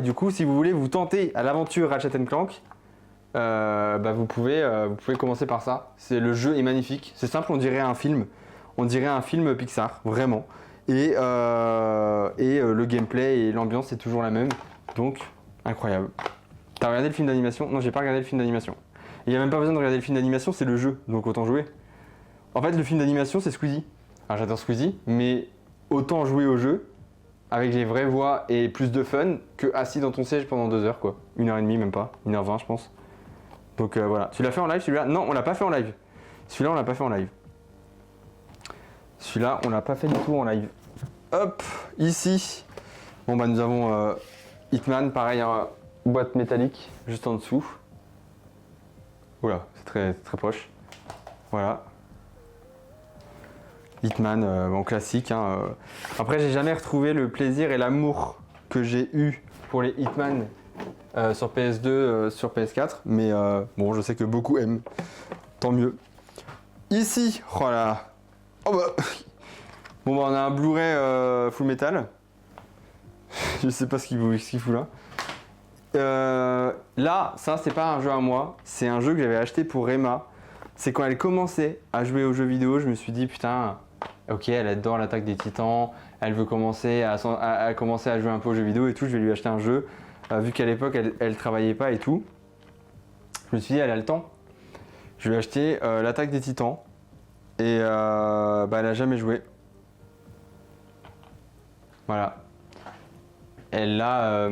du coup, si vous voulez vous tenter à l'aventure Ratchet & Clank, vous pouvez commencer par ça. Le jeu est magnifique. C'est simple, on dirait un film. On dirait un film Pixar, vraiment. Et le gameplay et l'ambiance, c'est toujours la même. Donc, incroyable. T'as regardé le film d'animation? Non, j'ai pas regardé le film d'animation. Il n'y a même pas besoin de regarder le film d'animation, c'est le jeu. Donc autant jouer. En fait, le film d'animation, c'est Squeezie. Alors j'adore Squeezie, mais autant jouer au jeu avec les vraies voix et plus de fun que assis dans ton siège pendant 2 heures, quoi. 1h30, même pas. 1h20, je pense. Donc voilà. Tu l'as fait en live celui-là? Non, on l'a pas fait en live. Celui-là, on l'a pas fait en live. Celui-là, on l'a pas fait du tout en live. Hop, ici. Bon, nous avons Hitman, pareil, boîte métallique, juste en dessous. Oula, c'est très, très proche. Voilà. Hitman, en classique. Hein. Après, j'ai jamais retrouvé le plaisir et l'amour que j'ai eu pour les Hitman sur PS2, sur PS4, mais bon, je sais que beaucoup aiment, tant mieux. Ici, oh là là. Oh bah. Bon bah on a un Blu-ray Full Metal. Je sais pas ce qu'il fout là. Là, ça c'est pas un jeu à moi, c'est un jeu que j'avais acheté pour Emma. C'est quand elle commençait à jouer aux jeux vidéo, je me suis dit putain, ok, elle est dedans l'Attaque des Titans, elle veut commencer à jouer un peu aux jeux vidéo et tout, je vais lui acheter un jeu. Vu qu'à l'époque elle travaillait pas et tout, je me suis dit elle a le temps. Je lui ai acheté l'Attaque des Titans et bah, elle a jamais joué. Voilà. Elle l'a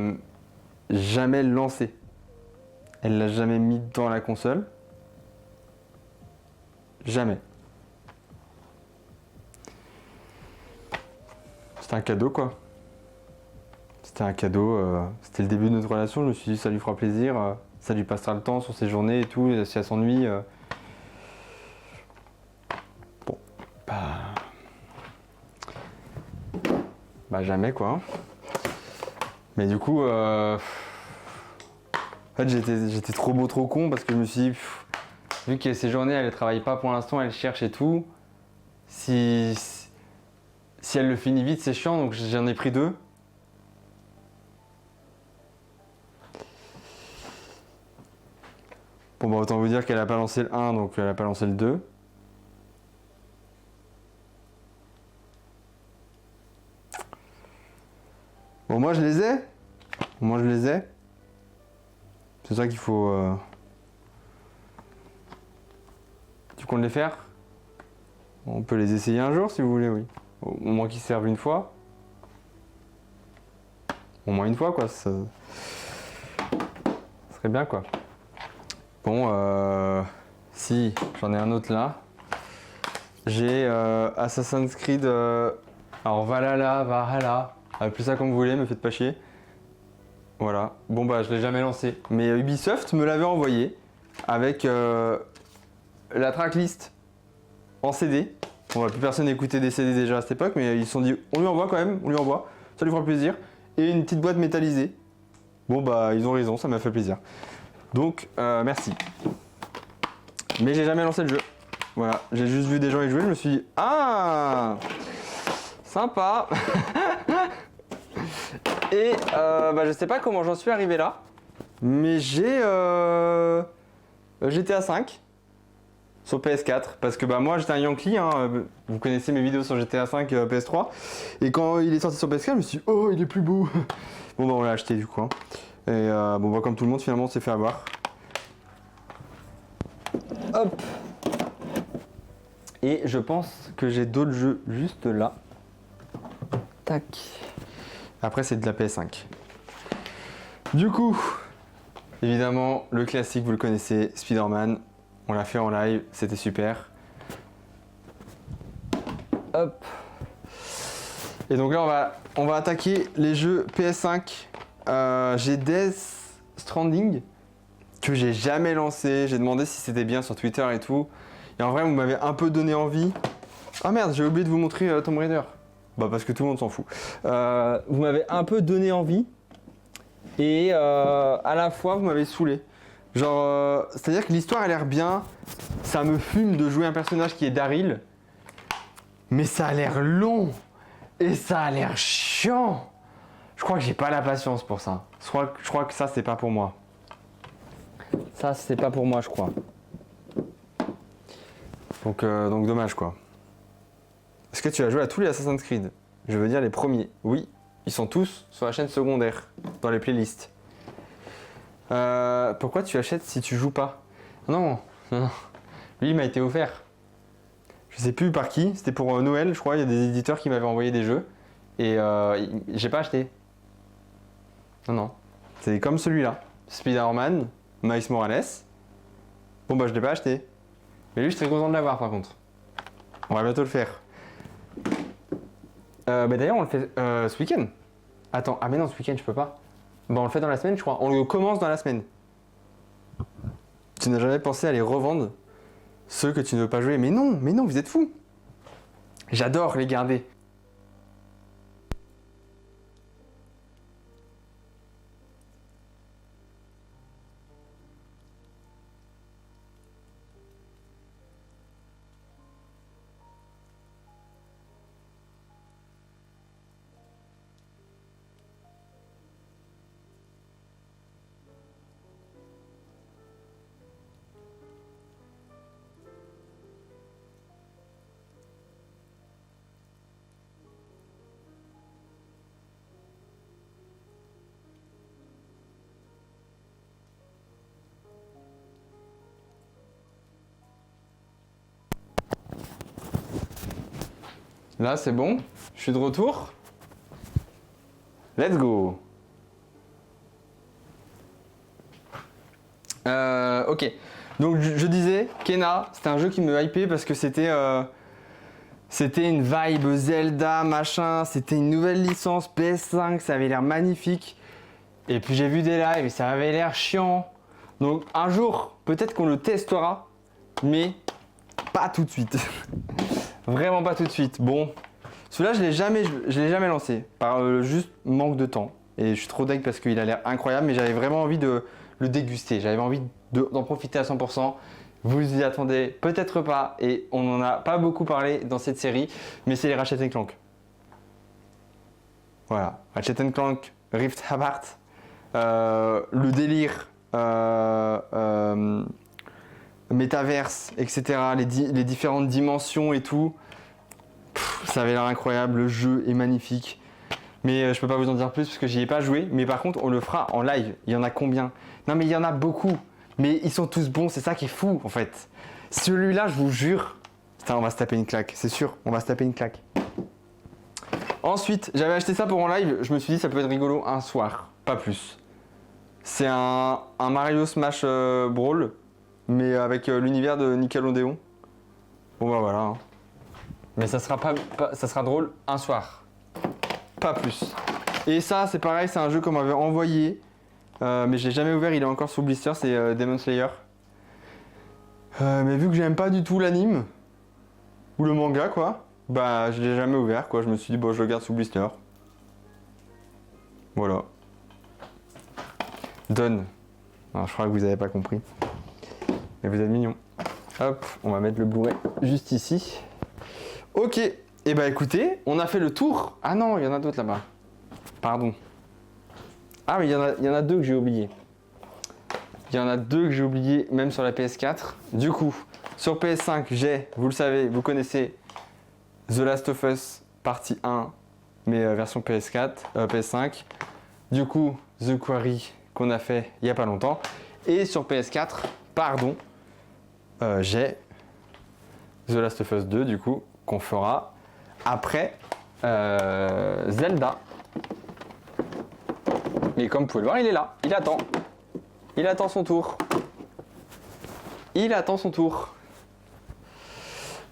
jamais lancé. Elle l'a jamais mis dans la console. Jamais. C'était un cadeau quoi. C'était un cadeau. C'était le début de notre relation. Je me suis dit ça lui fera plaisir. Ça lui passera le temps sur ses journées et tout. Si elle s'ennuie. Bon. Bah jamais quoi. Mais du coup. En fait j'étais trop con parce que je me suis dit. Vu que ces journées, elle ne travaille pas pour l'instant, elle cherche et tout. Si elle le finit vite, c'est chiant, donc j'en ai pris 2. Bon, bah autant vous dire qu'elle n'a pas lancé le 1, donc elle n'a pas lancé le 2. Bon, moi je les ai. Moi je les ai. C'est ça qu'il faut. Tu comptes les faire? On peut les essayer un jour si vous voulez, oui. Au moins qu'ils servent une fois. Au moins une fois, quoi. Ça serait bien, quoi. Bon, si, j'en ai un autre là. J'ai Assassin's Creed. Alors Valhalla. Appelez ça comme vous voulez, me faites pas chier. Voilà. Bon, bah, je l'ai jamais lancé. Mais Ubisoft me l'avait envoyé avec la tracklist en CD. Bon, plus personne n'écoutait des CD déjà à cette époque, mais ils se sont dit on lui envoie quand même, on lui envoie, ça lui fera plaisir. Et une petite boîte métallisée. Bon bah ils ont raison, ça m'a fait plaisir. Donc merci. Mais j'ai jamais lancé le jeu. Voilà, j'ai juste vu des gens y jouer, je me suis dit ah sympa. Et bah je sais pas comment j'en suis arrivé là, mais j'ai GTA 5. Sur PS4, parce que bah moi j'étais un Yankee, hein, vous connaissez mes vidéos sur GTA 5 PS3, et quand il est sorti sur PS4, je me suis dit oh il est plus beau. Bon bah on l'a acheté du coup, hein. Et bon bah comme tout le monde finalement on s'est fait avoir. Hop. Et je pense que j'ai d'autres jeux juste là. Tac. Après c'est de la PS5. Du coup, évidemment le classique vous le connaissez, Spider-Man. On l'a fait en live, c'était super. Hop. Et donc là, on va attaquer les jeux PS5. J'ai Death Stranding, que j'ai jamais lancé. J'ai demandé si c'était bien sur Twitter et tout. Et en vrai, vous m'avez un peu donné envie. Ah merde, j'ai oublié de vous montrer Tomb Raider. Bah parce que tout le monde s'en fout. Vous m'avez un peu donné envie. Et à la fois, vous m'avez saoulé. Genre, c'est-à-dire que l'histoire a l'air bien, ça me fume de jouer un personnage qui est Daryl, mais ça a l'air long et ça a l'air chiant. Je crois que j'ai pas la patience pour ça. Je crois que ça c'est pas pour moi. Ça c'est pas pour moi je crois. Donc dommage quoi. Est-ce que tu as joué à tous les Assassin's Creed? Je veux dire les premiers. Oui, ils sont tous sur la chaîne secondaire, dans les playlists. Pourquoi tu achètes si tu joues pas? Non. Lui il m'a été offert. Je sais plus par qui, c'était pour Noël je crois, il y a des éditeurs qui m'avaient envoyé des jeux. Et j'ai pas acheté. Non. C'est comme celui-là. Spider-Man, Miles Morales. Bon bah je l'ai pas acheté. Mais lui je suis très content de l'avoir par contre. On va bientôt le faire. Bah d'ailleurs on le fait ce week-end. Attends, ah mais non ce week-end je peux pas. Bah on le fait dans la semaine je crois, on le commence dans la semaine. Tu n'as jamais pensé à les revendre, ceux que tu ne veux pas jouer? Mais non, vous êtes fous. J'adore les garder. Là, c'est bon. Je suis de retour. Let's go. Ok. Donc, je disais, Kena, c'était un jeu qui me hypait parce que c'était une vibe Zelda, machin. C'était une nouvelle licence PS5. Ça avait l'air magnifique. Et puis, j'ai vu des lives et ça avait l'air chiant. Donc, un jour, peut-être qu'on le testera. Mais pas tout de suite. Vraiment pas tout de suite. Bon. Celui-là, je l'ai jamais lancé, par juste manque de temps. Et je suis trop deg parce qu'il a l'air incroyable, mais j'avais vraiment envie de le déguster. J'avais envie d'en profiter à 100%. Vous y attendez peut-être pas, et on n'en a pas beaucoup parlé dans cette série, mais c'est les Ratchet & Clank. Voilà, Ratchet & Clank Rift Apart, le délire, métaverse, etc., les différentes dimensions et tout. Ça avait l'air incroyable, le jeu est magnifique. Mais je peux pas vous en dire plus parce que j'y ai pas joué. Mais par contre, on le fera en live. Il y en a combien? Non mais il y en a beaucoup. Mais ils sont tous bons, c'est ça qui est fou en fait. Celui-là, je vous jure, putain, on va se taper une claque, c'est sûr, on va se taper une claque. Ensuite, j'avais acheté ça pour en live. Je me suis dit ça peut être rigolo un soir, pas plus. C'est un Mario Smash Brawl, mais avec l'univers de Nickelodeon. Bon bah voilà. Hein. Mais ça sera drôle un soir. Pas plus. Et ça, c'est pareil, c'est un jeu qu'on m'avait envoyé. Mais je l'ai jamais ouvert, il est encore sous blister, c'est Demon Slayer. Mais vu que j'aime pas du tout l'anime, ou le manga quoi, bah je l'ai jamais ouvert quoi. Je me suis dit, bon, je le garde sous blister. Voilà. Donne. Alors, je crois que vous avez pas compris. Mais vous êtes mignons. Hop, on va mettre le Blu-ray juste ici. Ok, et bah écoutez, on a fait le tour. Ah non, il y en a d'autres là-bas. Pardon. Ah mais il y en a deux que j'ai oubliés. Il y en a deux que j'ai oubliés même sur la PS4. Du coup, sur PS5, j'ai, vous le savez, vous connaissez The Last of Us partie 1, mais version PS5. Du coup, The Quarry qu'on a fait il n'y a pas longtemps. Et sur PS4, pardon, j'ai The Last of Us 2 du coup, qu'on fera après Zelda. Et comme vous pouvez le voir, il est là, il attend. Il attend son tour. Il attend son tour.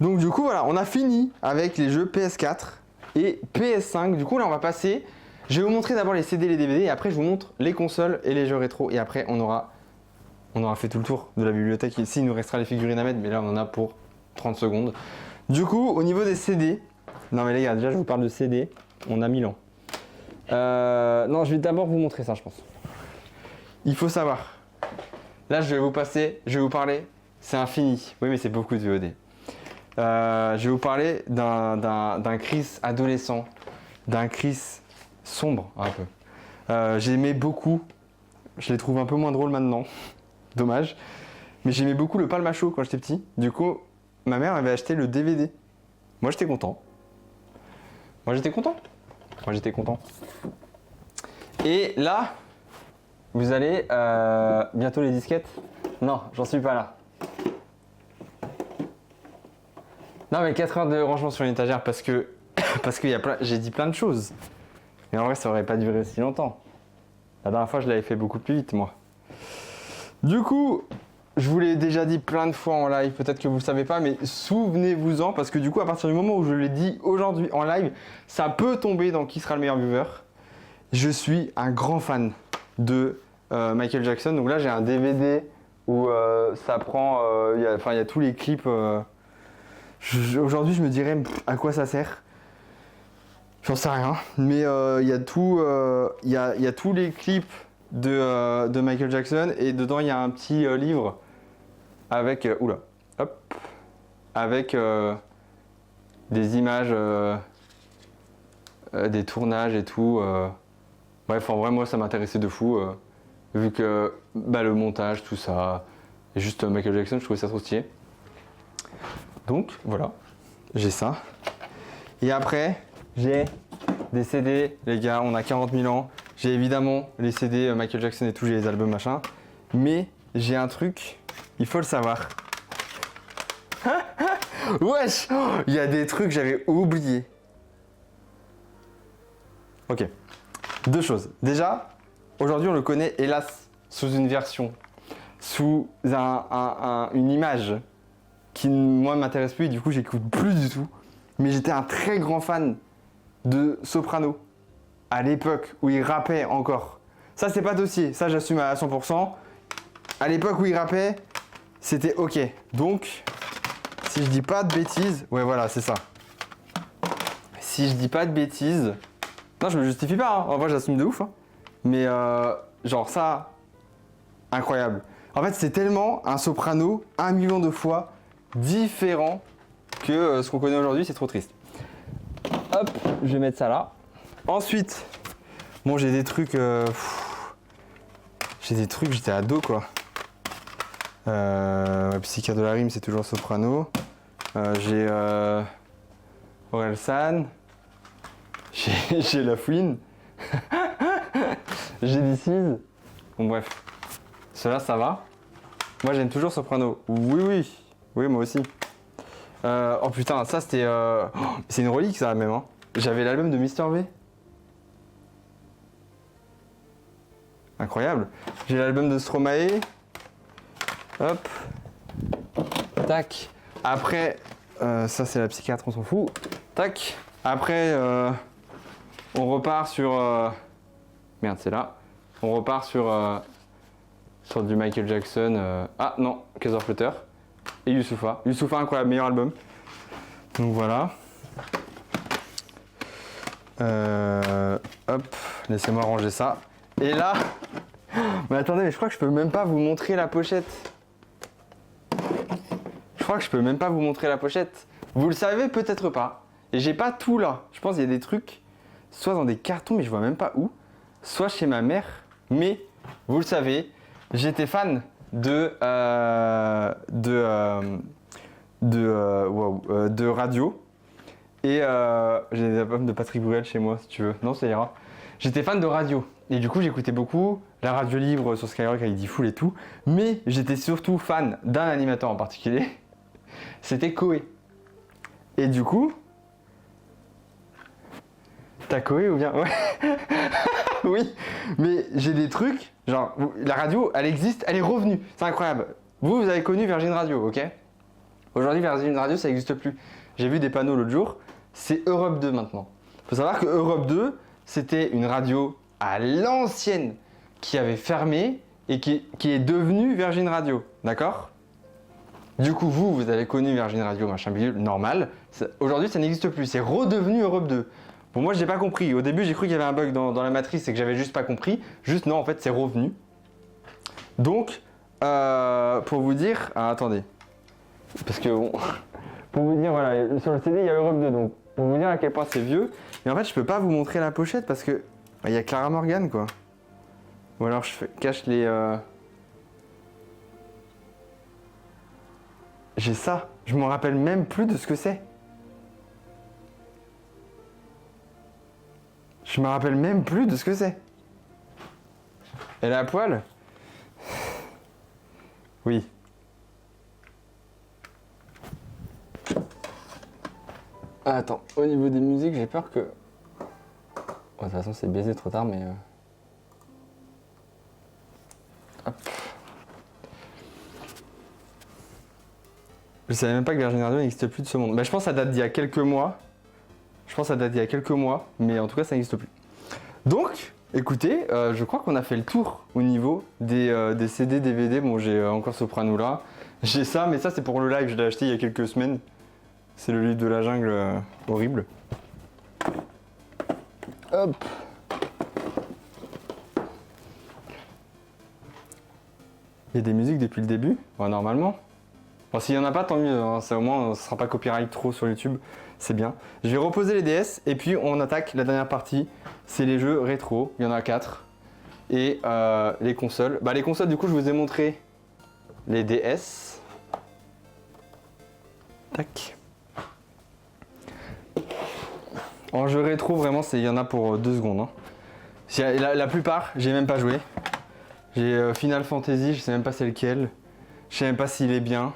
Donc du coup voilà, on a fini avec les jeux PS4 et PS5. Du coup là on va passer, je vais vous montrer d'abord les CD et les DVD et après je vous montre les consoles et les jeux rétro. Et après on aura fait tout le tour de la bibliothèque. Ici il nous restera les figurines à mettre, mais là on en a pour 30 secondes. Du coup, au niveau des CD, non mais les gars, déjà je vous parle de CD, on a 1000 ans. Non, je vais d'abord vous montrer ça, je pense. Il faut savoir. Là, je vais vous parler, c'est infini. Oui, mais c'est beaucoup de VOD. Je vais vous parler d'un Chris adolescent, d'un Chris sombre un peu. J'aimais beaucoup, je les trouve un peu moins drôles maintenant, dommage. Mais j'aimais beaucoup le Palmacho quand j'étais petit. Du coup, ma mère avait acheté le DVD. Moi, j'étais content. Et là, vous allez... bientôt les disquettes? Non, j'en suis pas là. Non, mais 4 heures de rangement sur une étagère parce que j'ai dit plein de choses. Mais en vrai, ça aurait pas duré si longtemps. La dernière fois, je l'avais fait beaucoup plus vite, moi. Du coup... Je vous l'ai déjà dit plein de fois en live, peut-être que vous ne le savez pas, mais souvenez-vous-en, parce que du coup, à partir du moment où je l'ai dit aujourd'hui en live, ça peut tomber dans qui sera le meilleur viewer. Je suis un grand fan de Michael Jackson, donc là j'ai un DVD où ça prend, il y a tous les clips. Aujourd'hui, je me dirais à quoi ça sert. J'en sais rien, mais il y a tous les clips de Michael Jackson et dedans il y a un petit livre avec avec des images des tournages et tout. Bref, en vrai moi ça m'intéressait de fou vu que le montage, tout ça, et juste Michael Jackson, je trouvais ça trop stylé. Donc voilà, j'ai ça. Et après j'ai des CD, les gars, on a 40 000 ans. J'ai évidemment les CD Michael Jackson et tout, j'ai les albums machin. Mais j'ai un truc, il faut le savoir. Wesh, il y a des trucs que j'avais oubliés. Ok. Deux choses. Déjà, aujourd'hui on le connaît hélas sous une version, sous une image qui moi m'intéresse plus et du coup j'écoute plus du tout. Mais j'étais un très grand fan de Soprano à l'époque où il rappait encore. Ça c'est pas dossier, ça j'assume à 100%. À l'époque où il rappait, c'était ok. Donc, si je dis pas de bêtises, ouais voilà c'est ça. Si je dis pas de bêtises, non je me justifie pas, hein. En vrai j'assume de ouf. Hein. Mais genre ça, incroyable. En fait c'est tellement un Soprano 1 million de fois différent que ce qu'on connaît aujourd'hui, c'est trop triste. Hop, je vais mettre ça là. Ensuite, bon j'ai des trucs, j'étais ado quoi. Psychiatre de la rime, c'est toujours Soprano. J'ai Orelsan. J'ai La Fouine. J'ai DC's. Bon bref, cela ça va. Moi j'aime toujours Soprano. Oui, moi aussi. Oh putain, ça c'était... c'est une relique ça même. Hein. J'avais l'album de Mister V. Incroyable. J'ai l'album de Stromae. Hop. Tac. Après, ça c'est la psychiatre, on s'en fout. Tac. Après, on repart sur... Merde, c'est là. On repart sur du Michael Jackson. Ah non, Kaiserflutter. Et Youssoupha. Youssoupha, incroyable, meilleur album. Donc voilà. Hop, laissez-moi ranger ça. Et là... Mais attendez, mais je crois que je peux même pas vous montrer la pochette. Je crois que je peux même pas vous montrer la pochette. Vous le savez peut-être pas. Et j'ai pas tout là. Je pense qu'il y a des trucs, soit dans des cartons, mais je vois même pas où. Soit chez ma mère. Mais, vous le savez, j'étais fan de radio. Et j'ai des albums de Patrick Bruel chez moi, si tu veux. Non, ça ira. J'étais fan de radio. Et du coup, j'écoutais beaucoup la radio libre sur Skyrock avec Diffoul et tout. Mais j'étais surtout fan d'un animateur en particulier. C'était Koé. Et du coup... T'as Koé ou bien... Ouais. Oui. Mais j'ai des trucs... Genre, la radio, elle existe, elle est revenue. C'est incroyable. Vous avez connu Virgin Radio, ok? Aujourd'hui, Virgin Radio, ça n'existe plus. J'ai vu des panneaux l'autre jour. C'est Europe 2 maintenant. Il faut savoir que Europe 2, c'était une radio à l'ancienne qui avait fermé et qui est devenue Virgin Radio. D'accord? Du coup, vous avez connu Virgin Radio, machin bidule, normal. Aujourd'hui, ça n'existe plus. C'est redevenu Europe 2. Bon, moi, j'ai pas compris. Au début, j'ai cru qu'il y avait un bug dans la matrice et que j'avais juste pas compris. Juste, non, en fait, c'est revenu. Donc, pour vous dire... Ah, attendez. Parce que, bon... Pour vous dire, voilà, sur le CD, il y a Europe 2. Donc, pour vous dire à quel point c'est vieux. Mais en fait, je peux pas vous montrer la pochette parce que... Il y a Clara Morgan, quoi. Ou alors, cache les... J'ai ça. Je me rappelle même plus de ce que c'est. Je me rappelle même plus de ce que c'est. Elle est à poil? Oui. Ah, attends, au niveau des musiques, j'ai peur que... Oh, de toute façon, c'est baisé trop tard, mais... Hop. Je savais même pas que Virgin Radio n'existe plus de ce monde. Bah, je pense que ça date d'il y a quelques mois. Mais en tout cas, ça n'existe plus. Donc, écoutez, je crois qu'on a fait le tour au niveau des CD, DVD. Bon, j'ai encore Soprano là. J'ai ça, mais ça, c'est pour le live. Je l'ai acheté il y a quelques semaines. C'est le livre de la jungle horrible. Hop. Il y a des musiques depuis le début, ouais, normalement. Bon, s'il n'y en a pas, tant mieux. Hein. Au moins, ça ne sera pas copyright trop sur YouTube. C'est bien. Je vais reposer les DS et puis on attaque la dernière partie. C'est les jeux rétro. Il y en a 4. Et les consoles. Bah, les consoles, du coup, je vous ai montré les DS. Tac. En jeu rétro, vraiment, il y en a pour 2 secondes. Hein. La plupart, j'ai même pas joué. J'ai Final Fantasy, je sais même pas c'est lequel. Je sais même pas s'il est bien.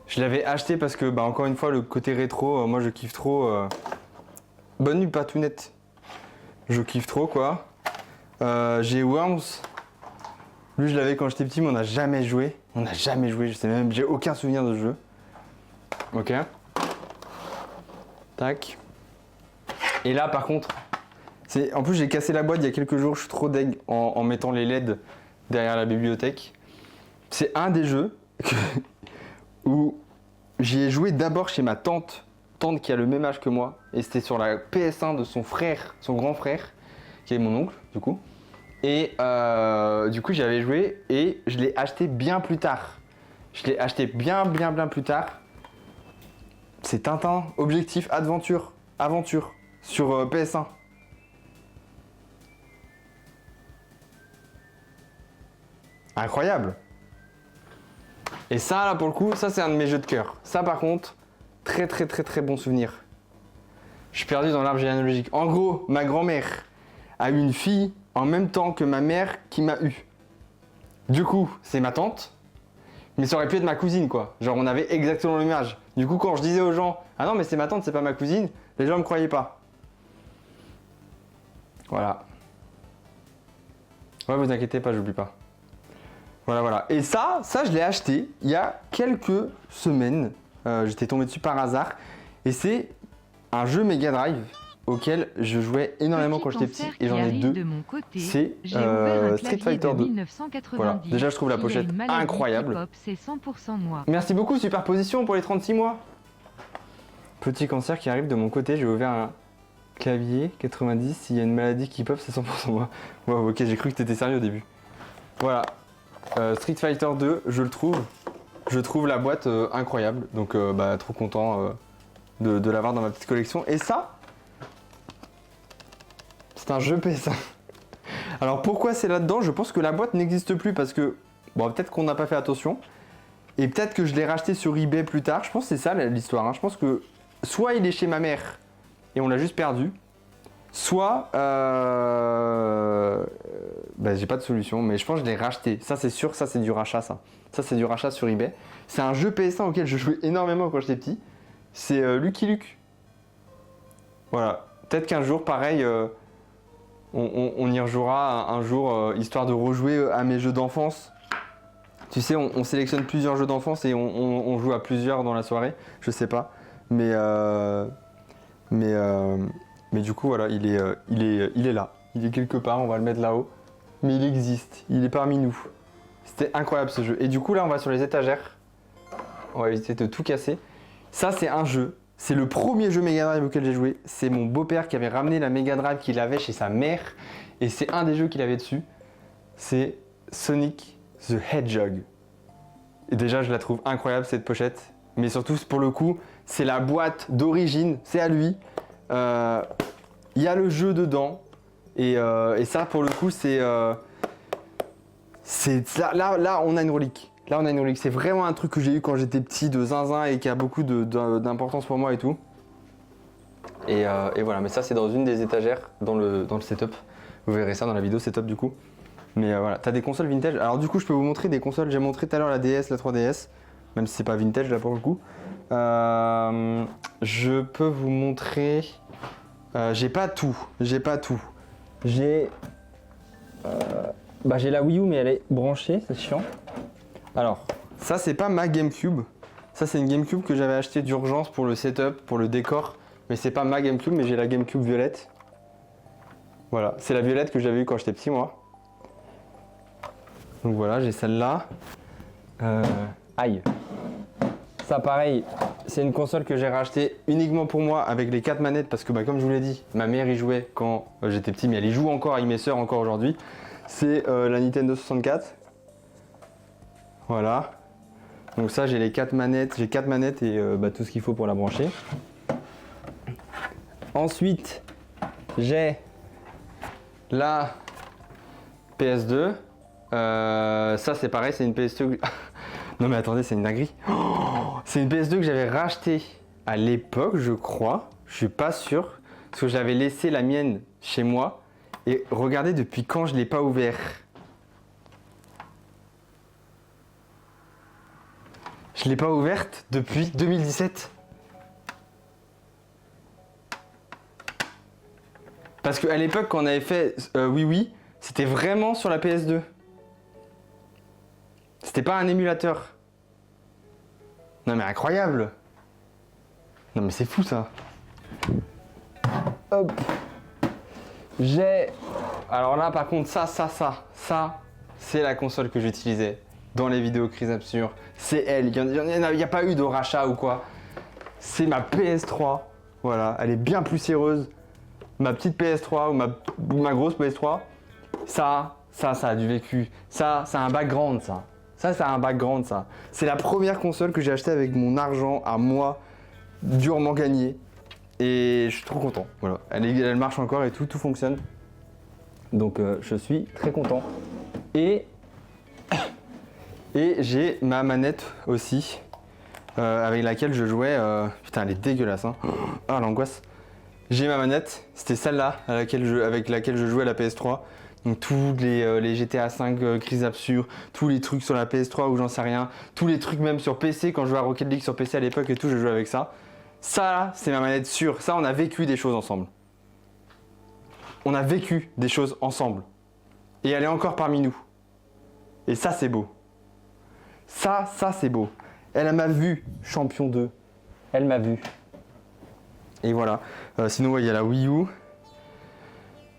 Je l'avais acheté parce que, bah, encore une fois, le côté rétro, moi je kiffe trop. Bonne nuit, Patounette. Je kiffe trop quoi. J'ai Worms. Lui je l'avais quand j'étais petit mais on n'a jamais joué. On n'a jamais joué, je sais même, j'ai aucun souvenir de ce jeu. Ok. Tac. Et là par contre, en plus j'ai cassé la boîte il y a quelques jours, je suis trop deg en mettant les LED derrière la bibliothèque. C'est un des jeux où j'y ai joué d'abord chez ma tante qui a le même âge que moi, et c'était sur la PS1 de son frère, son grand frère, qui est mon oncle du coup. Et du coup j'y avais joué et je l'ai acheté bien plus tard. Je l'ai acheté bien plus tard. C'est Tintin, Objectif, Aventure sur PS1. Incroyable. Et ça là pour le coup, ça c'est un de mes jeux de cœur. Ça par contre, très bon souvenir. Je suis perdu dans l'arbre généalogique. En gros, ma grand-mère a eu une fille en même temps que ma mère qui m'a eu. Du coup, c'est ma tante, mais ça aurait pu être ma cousine quoi. Genre on avait exactement le même âge. Du coup quand je disais aux gens « Ah non mais c'est ma tante, c'est pas ma cousine », les gens me croyaient pas. Voilà. Ouais, vous inquiétez pas, j'oublie pas. Voilà. Et ça je l'ai acheté il y a quelques semaines. J'étais tombé dessus par hasard. Et c'est un jeu Mega Drive auquel je jouais énormément quand j'étais petit. Et j'en ai deux. C'est Street Fighter 2. Voilà. Déjà, je trouve la pochette incroyable. Merci beaucoup, Superposition, pour les 36 mois. Petit cancer qui arrive de mon côté. J'ai ouvert un clavier 90. S'il y a une maladie qui pop, c'est 100% moi. Wow, ok, j'ai cru que t'étais sérieux au début. Voilà. Street Fighter 2, je trouve la boîte incroyable, donc trop content de l'avoir dans ma petite collection. Et ça, c'est un jeu PS1. Alors pourquoi c'est là-dedans? Je pense que la boîte n'existe plus parce que, bon, peut-être qu'on n'a pas fait attention, et peut-être que je l'ai racheté sur eBay plus tard. Je pense que c'est ça l'histoire, hein. Je pense que soit il est chez ma mère et on l'a juste perdu, soit j'ai pas de solution, mais je pense que je l'ai racheté. Ça c'est sûr, ça c'est du rachat ça. Ça c'est du rachat sur eBay. C'est un jeu PS1 auquel je jouais énormément quand j'étais petit. C'est Lucky Luke. Voilà. Peut-être qu'un jour, pareil, on y rejouera un jour, histoire de rejouer à mes jeux d'enfance. Tu sais, on sélectionne plusieurs jeux d'enfance et on joue à plusieurs dans la soirée. Je sais pas. Mais du coup, voilà, il est là. Il est quelque part, on va le mettre là-haut. Mais il existe, il est parmi nous. C'était incroyable ce jeu. Et du coup, là, on va sur les étagères. On va éviter de tout casser. Ça, c'est un jeu. C'est le premier jeu Mega Drive auquel j'ai joué. C'est mon beau-père qui avait ramené la Mega Drive qu'il avait chez sa mère. Et c'est un des jeux qu'il avait dessus. C'est Sonic the Hedgehog. Et déjà, je la trouve incroyable cette pochette. Mais surtout, pour le coup, c'est la boîte d'origine. C'est à lui. Il y a le jeu dedans. Et ça, pour le coup, là, on a une relique. Là, on a une relique. C'est vraiment un truc que j'ai eu quand j'étais petit de zinzin et qui a beaucoup d'importance pour moi et tout. Et voilà. Mais ça, c'est dans une des étagères dans le setup. Vous verrez ça dans la vidéo setup du coup. Mais voilà. T'as des consoles vintage. Alors du coup, je peux vous montrer des consoles. J'ai montré tout à l'heure la DS, la 3DS. Même si c'est pas vintage là pour le coup. Je peux vous montrer. J'ai pas tout. J'ai la Wii U mais elle est branchée, c'est chiant. Alors, ça c'est pas ma GameCube. Ça c'est une GameCube que j'avais achetée d'urgence pour le setup, pour le décor. Mais c'est pas ma GameCube, mais j'ai la GameCube violette. Voilà, c'est la violette que j'avais eue quand j'étais petit moi. Donc voilà, j'ai celle-là. Aïe. Ça pareil, c'est une console que j'ai rachetée uniquement pour moi avec les 4 manettes parce que comme je vous l'ai dit, ma mère y jouait quand j'étais petit mais elle y joue encore avec mes soeurs encore aujourd'hui. C'est la Nintendo 64. Voilà. Donc ça j'ai les 4 manettes, et tout ce qu'il faut pour la brancher. Ensuite, j'ai la PS2. Ça c'est pareil, c'est une PS2. Non mais attendez, c'est une dinguerie. Oh, c'est une PS2 que j'avais rachetée à l'époque, je crois. Je suis pas sûr. Parce que j'avais laissé la mienne chez moi. Et regardez depuis quand je ne l'ai pas ouvert. Je ne l'ai pas ouverte depuis 2017. Parce qu'à l'époque, quand on avait fait Oui Oui, c'était vraiment sur la PS2. C'était pas un émulateur. Non mais incroyable. Non mais c'est fou ça. Hop. J'ai... Alors là par contre, ça, c'est la console que j'utilisais dans les vidéos Crise Absurde. C'est elle, il n'y a pas eu de rachat ou quoi. C'est ma PS3. Voilà, elle est bien poussiéreuse. Ma petite PS3 ou ma grosse PS3. Ça a du vécu. Ça a un background ça. Ça a un background ça. C'est la première console que j'ai achetée avec mon argent à moi, durement gagné. Et je suis trop content. Voilà, elle marche encore et tout fonctionne. Donc je suis très content. Et j'ai ma manette aussi, avec laquelle je jouais. Putain, elle est dégueulasse, hein. Ah, l'angoisse. J'ai ma manette, c'était celle-là avec laquelle je jouais à la PS3. Donc tous les GTA 5 Crise Absurde, tous les trucs sur la PS3 ou j'en sais rien, tous les trucs même sur PC, quand je jouais à Rocket League sur PC à l'époque et tout, je jouais avec ça. Ça, c'est ma manette sûre. Ça, on a vécu des choses ensemble. On a vécu des choses ensemble. Et elle est encore parmi nous. Et ça, c'est beau. Ça, c'est beau. Elle m'a vu, champion 2. Elle m'a vu. Et voilà. Sinon, il y a la Wii U.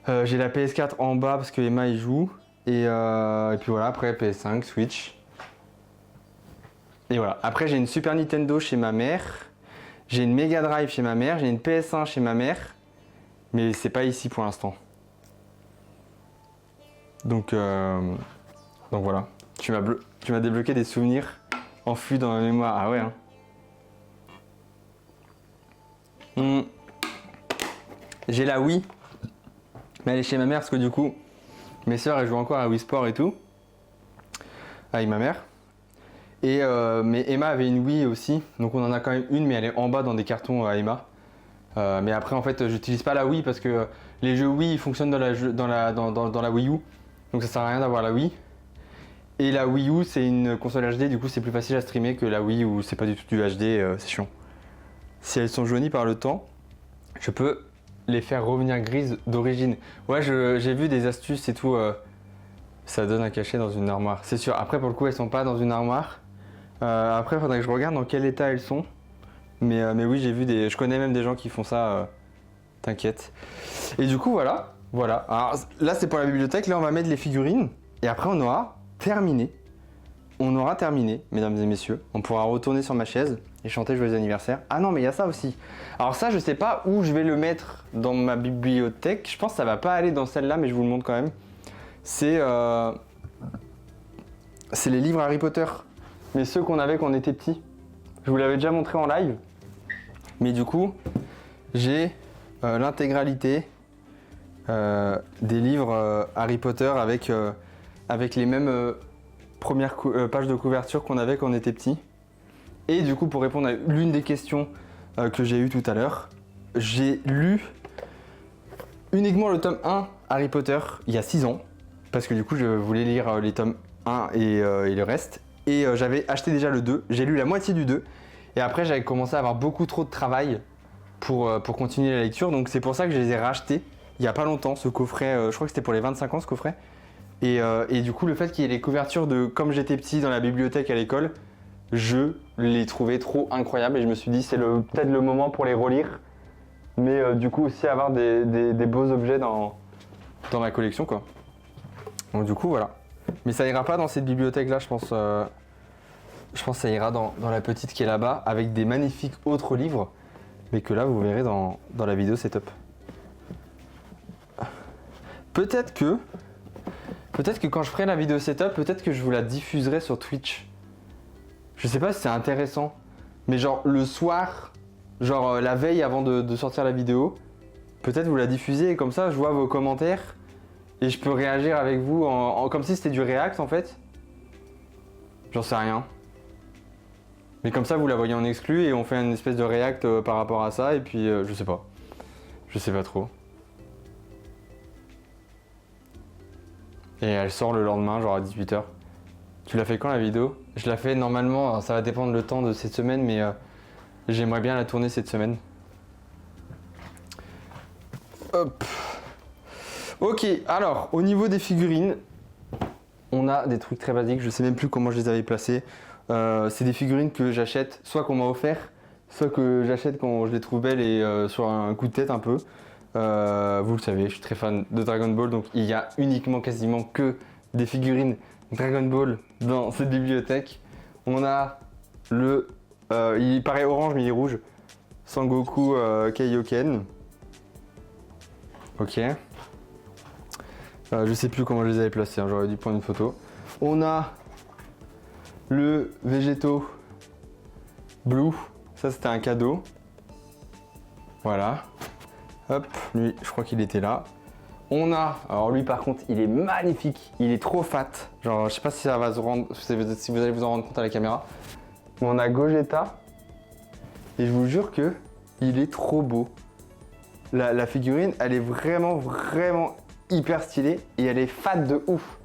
J'ai la PS4 en bas parce que Emma y joue. Et puis voilà, après PS5, Switch. Et voilà. Après, j'ai une Super Nintendo chez ma mère. J'ai une Mega Drive chez ma mère. J'ai une PS1 chez ma mère. Mais c'est pas ici pour l'instant. Donc voilà. Tu m'as débloqué des souvenirs enfouis dans ma mémoire. Ah ouais, hein. J'ai la Wii. Mais elle est chez ma mère parce que du coup, mes sœurs elles jouent encore à Wii Sport et tout. Avec ma mère. Mais Emma avait une Wii aussi. Donc on en a quand même une, mais elle est en bas dans des cartons à Emma. Mais après en fait j'utilise pas la Wii parce que les jeux Wii ils fonctionnent dans la Wii U. Donc ça sert à rien d'avoir la Wii. Et la Wii U c'est une console HD, du coup c'est plus facile à streamer que la Wii où c'est pas du tout du HD, c'est chiant. Si elles sont jaunies par le temps, je peux les faire revenir grises d'origine. Ouais, j'ai vu des astuces et tout. Ça donne à cacher dans une armoire, c'est sûr. Après pour le coup elles sont pas dans une armoire. Après il faudrait que je regarde dans quel état elles sont. Mais oui, j'ai vu je connais même des gens qui font ça, t'inquiète. Et du coup, voilà. Alors là, c'est pour la bibliothèque. Là, on va mettre les figurines. Et après, on aura terminé. Mesdames et messieurs. On pourra retourner sur ma chaise et chanter Joyeux anniversaire. Ah non, mais il y a ça aussi. Alors ça, je sais pas où je vais le mettre dans ma bibliothèque. Je pense que ça va pas aller dans celle-là, mais je vous le montre quand même. C'est les livres Harry Potter. Mais ceux qu'on avait quand on était petit. Je vous l'avais déjà montré en live. Mais du coup, j'ai l'intégralité des livres Harry Potter avec les mêmes premières pages de couverture qu'on avait quand on était petit. Et du coup, pour répondre à l'une des questions que j'ai eues tout à l'heure, j'ai lu uniquement le tome 1 Harry Potter il y a 6 ans. Parce que du coup, je voulais lire les tomes 1 et le reste. Et j'avais acheté déjà le 2. J'ai lu la moitié du 2. Et après, j'avais commencé à avoir beaucoup trop de travail pour continuer la lecture. Donc c'est pour ça que je les ai rachetés il n'y a pas longtemps, ce coffret. Je crois que c'était pour les 25 ans, ce coffret. Et du coup, le fait qu'il y ait les couvertures de comme j'étais petit dans la bibliothèque à l'école, je les trouvais trop incroyables. Et je me suis dit, c'est peut-être le moment pour les relire. Mais du coup, aussi avoir des beaux objets dans ma collection, quoi. Donc du coup, voilà. Mais ça ira pas dans cette bibliothèque-là, je pense. Je pense que ça ira dans la petite qui est là-bas, avec des magnifiques autres livres, mais que là, vous verrez dans la vidéo setup. Peut-être que quand je ferai la vidéo setup, peut-être que je vous la diffuserai sur Twitch. Je sais pas si c'est intéressant, mais genre le soir, genre la veille avant de sortir la vidéo, peut-être vous la diffusez et comme ça, je vois vos commentaires et je peux réagir avec vous comme si c'était du react en fait. J'en sais rien. Mais comme ça, vous la voyez en exclu et on fait une espèce de react par rapport à ça et puis je sais pas. Je sais pas trop. Et elle sort le lendemain, genre à 18h. Tu l'as fait quand la vidéo? Je la fais normalement, ça va dépendre le temps de cette semaine, mais j'aimerais bien la tourner cette semaine. Hop. Ok, alors au niveau des figurines, on a des trucs très basiques, je sais même plus comment je les avais placés. C'est des figurines que j'achète, soit qu'on m'a offert, soit que j'achète quand je les trouve belles et sur un coup de tête un peu. Vous le savez, je suis très fan de Dragon Ball, donc il y a uniquement quasiment que des figurines Dragon Ball dans cette bibliothèque. On a le, il paraît orange mais il est rouge, Sangoku Kaioken. Ok. Je sais plus comment je les avais placés, hein, j'aurais dû prendre une photo. On a le Végéto Blue, ça c'était un cadeau. Voilà. Hop, lui, je crois qu'il était là. On a, alors lui par contre, il est magnifique, il est trop fat. Genre, je sais pas si ça va se rendre, si vous allez vous en rendre compte à la caméra. Mais on a Gogeta. Et je vous jure que il est trop beau. La figurine, elle est vraiment hyper stylée et elle est fat de ouf.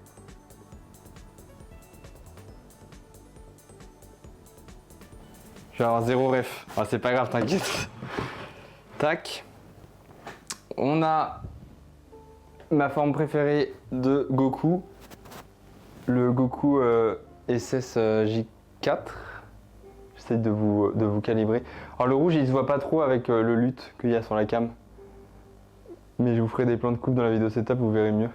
Je vais avoir zéro ref. Ah, c'est pas grave, t'inquiète. Tac. On a ma forme préférée de Goku. Le Goku SSJ4. J'essaie de vous calibrer. Alors le rouge, il se voit pas trop avec le lutte qu'il y a sur la cam. Mais je vous ferai des plans de coupe dans la vidéo setup, vous verrez mieux.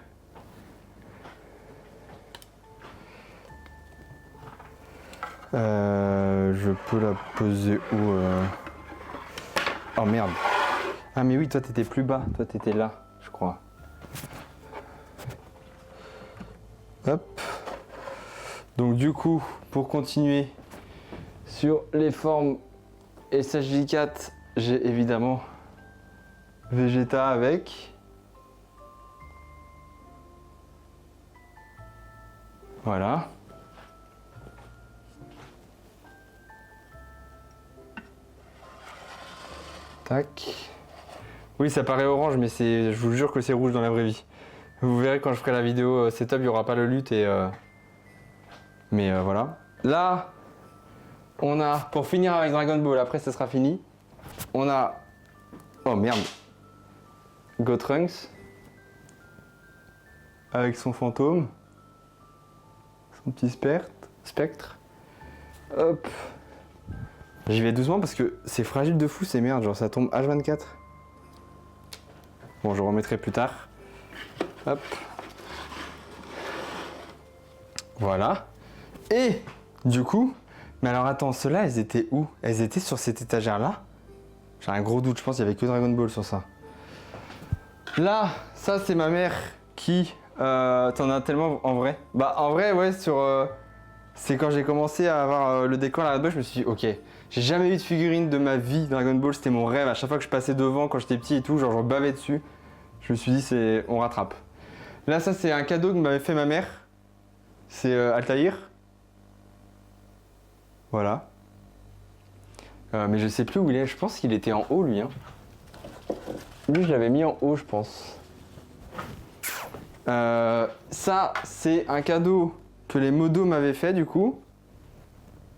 Je peux la poser où Oh merde. Ah mais oui, toi t'étais plus bas, toi t'étais là, je crois. Hop. Donc du coup, pour continuer sur les formes SSJ4, j'ai évidemment Vegeta avec. Voilà. Tac. Oui, ça paraît orange, mais je vous jure que c'est rouge dans la vraie vie. Vous verrez quand je ferai la vidéo setup, il n'y aura pas le lutte et mais voilà. Là, on a, pour finir avec Dragon Ball, après ça sera fini, on a, oh merde, Gotrunks avec son fantôme, son petit spectre. Hop. J'y vais doucement parce que c'est fragile de fou ces merdes, genre ça tombe H24. Bon, je remettrai plus tard. Hop. Voilà. Et du coup, mais alors attends, ceux-là, elles étaient où? Elles étaient sur cette étagère-là? J'ai un gros doute, je pense qu'il n'y avait que Dragon Ball sur ça. Là, ça c'est ma mère qui... T'en as tellement en vrai? Bah en vrai, ouais, sur... c'est quand j'ai commencé à avoir le décor là-bas, je me suis dit, ok, j'ai jamais eu de figurine de ma vie Dragon Ball, c'était mon rêve. À chaque fois que je passais devant quand j'étais petit et tout, genre je bavais dessus. Je me suis dit, on rattrape. Là, ça c'est un cadeau que m'avait fait ma mère. C'est Altaïr. Voilà. Mais je sais plus où il est, je pense qu'il était en haut lui. Hein. Lui, je l'avais mis en haut, je pense. Ça, c'est un cadeau que les modos m'avaient fait du coup.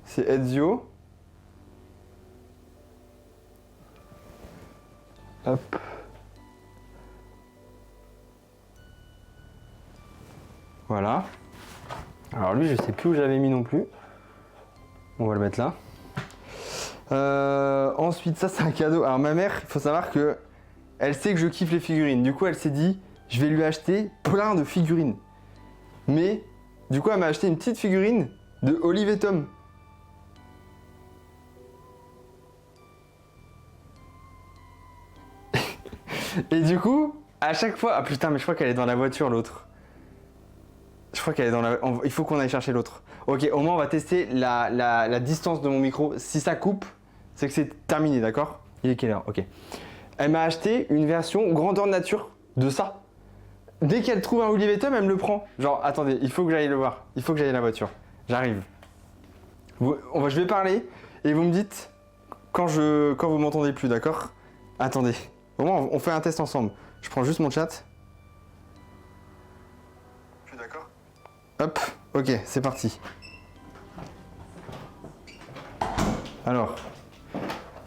C'est Ezio. Hop. Voilà. Alors lui, je sais plus où j'avais mis non plus. On va le mettre là. Ensuite, ça c'est un cadeau. Alors ma mère, il faut savoir que elle sait que je kiffe les figurines. Du coup, elle s'est dit, je vais lui acheter plein de figurines. Mais du coup, elle m'a acheté une petite figurine de Olive et Tom. Et du coup, à chaque fois... Ah putain, mais je crois qu'elle est dans la voiture, l'autre. Je crois qu'elle est dans la... Il faut qu'on aille chercher l'autre. Ok, au moins on va tester la distance de mon micro. Si ça coupe, c'est que c'est terminé, d'accord? Il est quelle heure? Ok. Elle m'a acheté une version grandeur nature de ça. Dès qu'elle trouve un Olive et Tom, elle me le prend. Genre, attendez, il faut que j'aille le voir. Il faut que j'aille à la voiture. J'arrive. Je vais parler et vous me dites quand vous m'entendez plus, d'accord? Attendez. Au moins, on fait un test ensemble. Je prends juste mon chat. Je suis d'accord. Hop, ok, c'est parti. Alors,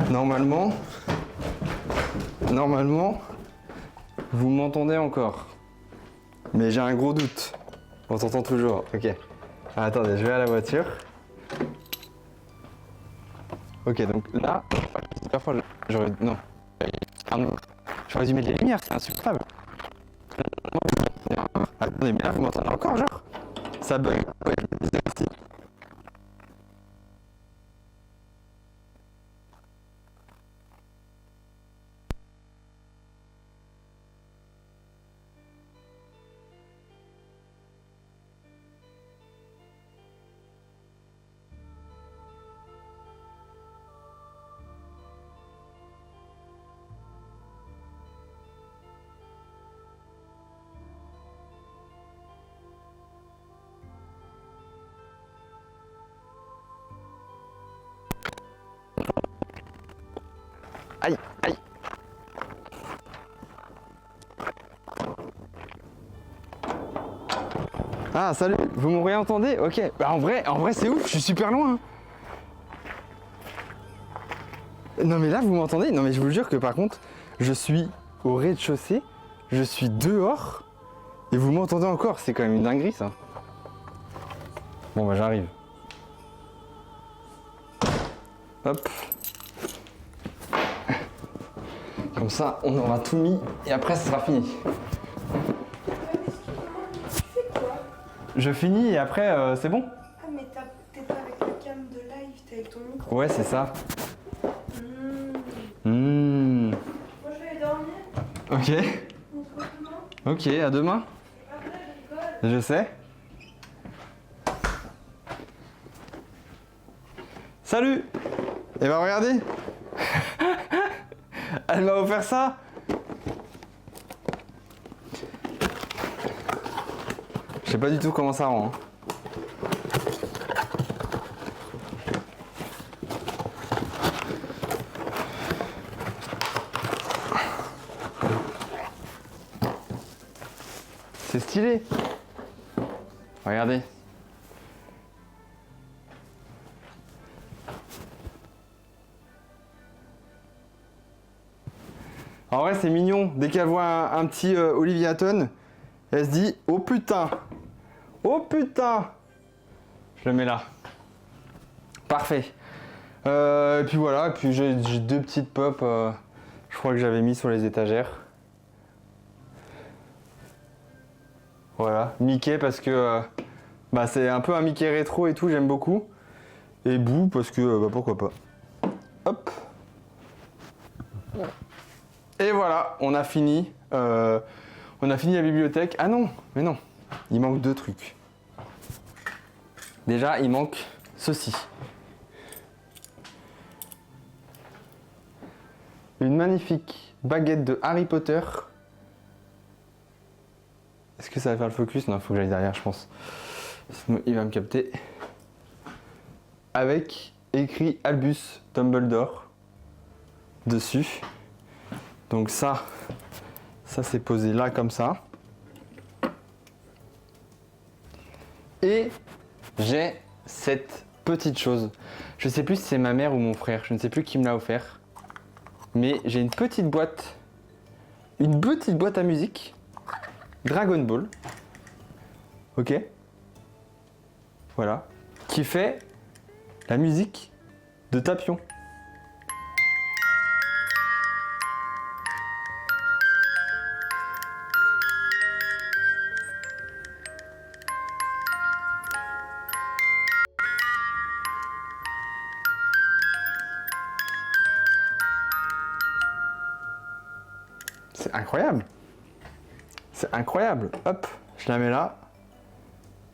normalement, vous m'entendez encore. Mais j'ai un gros doute. On t'entend toujours, ok. Ah, attendez, je vais à la voiture. Ok, donc là, parfois j'aurais... Non. J'aurais dû mettre les lumières, c'est insupportable. Attendez, mais là vous m'entendez encore, genre? Ça bug. Ouais, c'est parti. Aïe, aïe. Ah, salut, vous me réentendez? Ok. Bah, en vrai c'est ouf, je suis super loin. Non mais là vous m'entendez? Non mais je vous jure que par contre, je suis au rez-de-chaussée, je suis dehors et vous m'entendez encore, c'est quand même une dinguerie ça. Bon bah j'arrive. Hop. Comme ça, on aura tout mis et après ce sera fini. Je finis et après c'est bon? Ah, mais t'es pas avec la cam de live, t'es avec ton micro. Ouais, c'est ça. Moi, je vais aller dormir. Ok. On se voit demain. Ok, à demain. Après, je rigole. Je sais. Salut! Et bah regardez! Elle m'a offert ça! Je sais pas du tout comment ça rend. Hein. C'est stylé! Regardez. En vrai, c'est mignon. Dès qu'elle voit un petit Olivia Hatton, elle se dit oh putain! Oh putain! Je le mets là. Parfait. Et puis voilà, et puis j'ai deux petites pop, je crois que j'avais mis sur les étagères. Voilà, Mickey parce que bah, c'est un peu un Mickey rétro et tout, j'aime beaucoup. Et Boo parce que bah, pourquoi pas. Hop. Et voilà, on a fini. On a fini la bibliothèque. Ah non, mais non, il manque deux trucs. Déjà, il manque ceci. Une magnifique baguette de Harry Potter. Est-ce que ça va faire le focus? Non, il faut que j'aille derrière, je pense. Sinon, il va me capter. Avec écrit Albus Dumbledore dessus. Donc ça c'est posé là comme ça. Et j'ai cette petite chose. Je sais plus si c'est ma mère ou mon frère, je ne sais plus qui me l'a offert. Mais j'ai une petite boîte à musique. Dragon Ball. Ok. Voilà. Qui fait la musique de Tapion. C'est incroyable. C'est incroyable. Hop, je la mets là.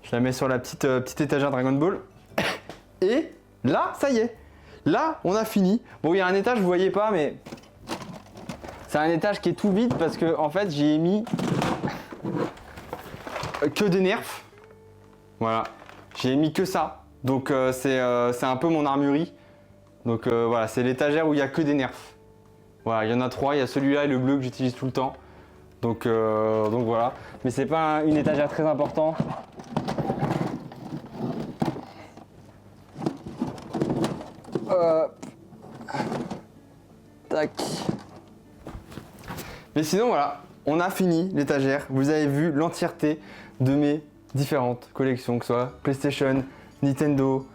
Je la mets sur la petite étagère Dragon Ball. Et là, ça y est. Là, on a fini. Bon, il y a un étage, vous voyez pas, mais c'est un étage qui est tout vide parce que en fait, j'y ai mis que des nerfs. Voilà. J'ai mis que ça. Donc c'est un peu mon armurerie. Donc voilà, c'est l'étagère où il y a que des nerfs. Voilà, il y en a trois. Il y a celui-là et le bleu que j'utilise tout le temps. Donc voilà. Mais c'est pas une étagère très importante. Tac. Mais sinon voilà, on a fini l'étagère. Vous avez vu l'entièreté de mes différentes collections, que ce soit PlayStation, Nintendo,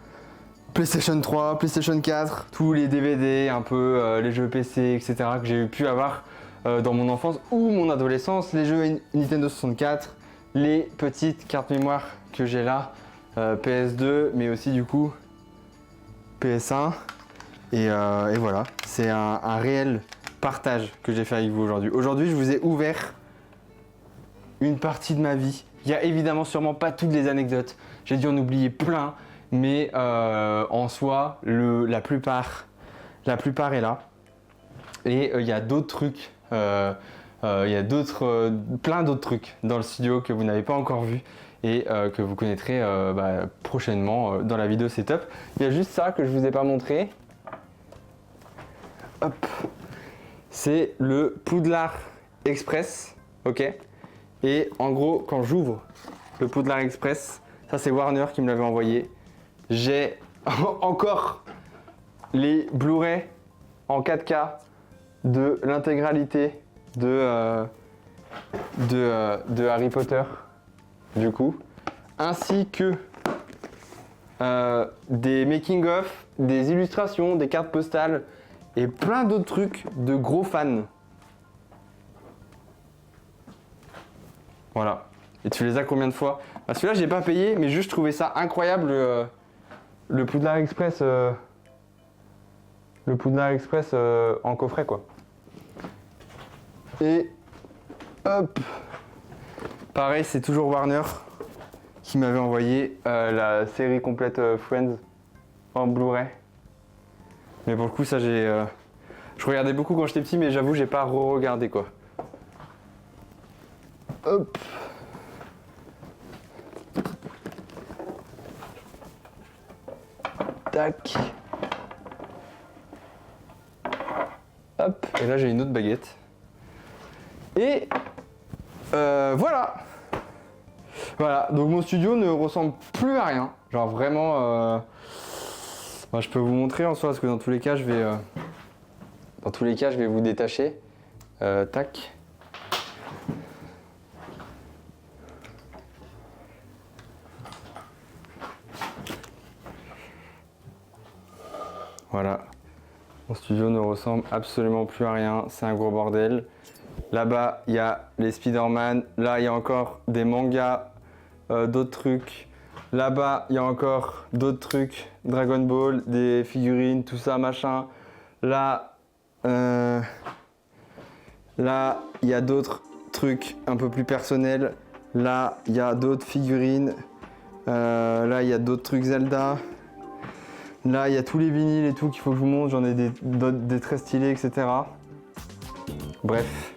PlayStation 3, PlayStation 4, tous les DVD, un peu les jeux PC, etc. que j'ai pu avoir dans mon enfance ou mon adolescence, les jeux Nintendo 64, les petites cartes mémoire que j'ai là, PS2, mais aussi du coup PS1. Et voilà, c'est un réel partage que j'ai fait avec vous aujourd'hui. Aujourd'hui, je vous ai ouvert une partie de ma vie. Il y a évidemment sûrement pas toutes les anecdotes. J'ai dû en oublier plein, mais en soi, la plupart est là. Et il y a d'autres trucs, il y a plein d'autres trucs dans le studio que vous n'avez pas encore vu et que vous connaîtrez prochainement dans la vidéo setup. Il y a juste ça que je vous ai pas montré. Hop. C'est le Poudlard Express, ok. Et en gros, quand j'ouvre le Poudlard Express, ça c'est Warner qui me l'avait envoyé. J'ai encore les Blu-ray en 4K de l'intégralité de Harry Potter, du coup, ainsi que des making-of, des illustrations, des cartes postales et plein d'autres trucs de gros fans. Voilà. Et tu les as combien de fois? Celui-là, j'ai pas payé, mais juste je trouvais ça incroyable le Poudlard Express. Le Poudlard Express en coffret, quoi. Et hop. Pareil, c'est toujours Warner qui m'avait envoyé la série complète Friends en Blu-ray. Mais pour le coup, ça je regardais beaucoup quand j'étais petit, mais j'avoue, j'ai pas re-regardé, quoi. Hop. Tac. Hop. Et là, j'ai une autre baguette. Et voilà. Voilà. Donc mon studio ne ressemble plus à rien. Genre vraiment. Je peux vous montrer en soi parce que dans tous les cas, je vais vous détacher. Tac. Voilà. Mon studio ne ressemble absolument plus à rien. C'est un gros bordel. Là-bas, il y a les Spider-Man. Là, il y a encore des mangas, d'autres trucs. Là-bas, il y a encore d'autres trucs. Dragon Ball, des figurines, tout ça, machin. Là, il y a d'autres trucs un peu plus personnels. Là, il y a d'autres figurines. Là, il y a d'autres trucs Zelda. Là, il y a tous les vinyles et tout qu'il faut que je vous montre. J'en ai des très stylés, etc. Bref.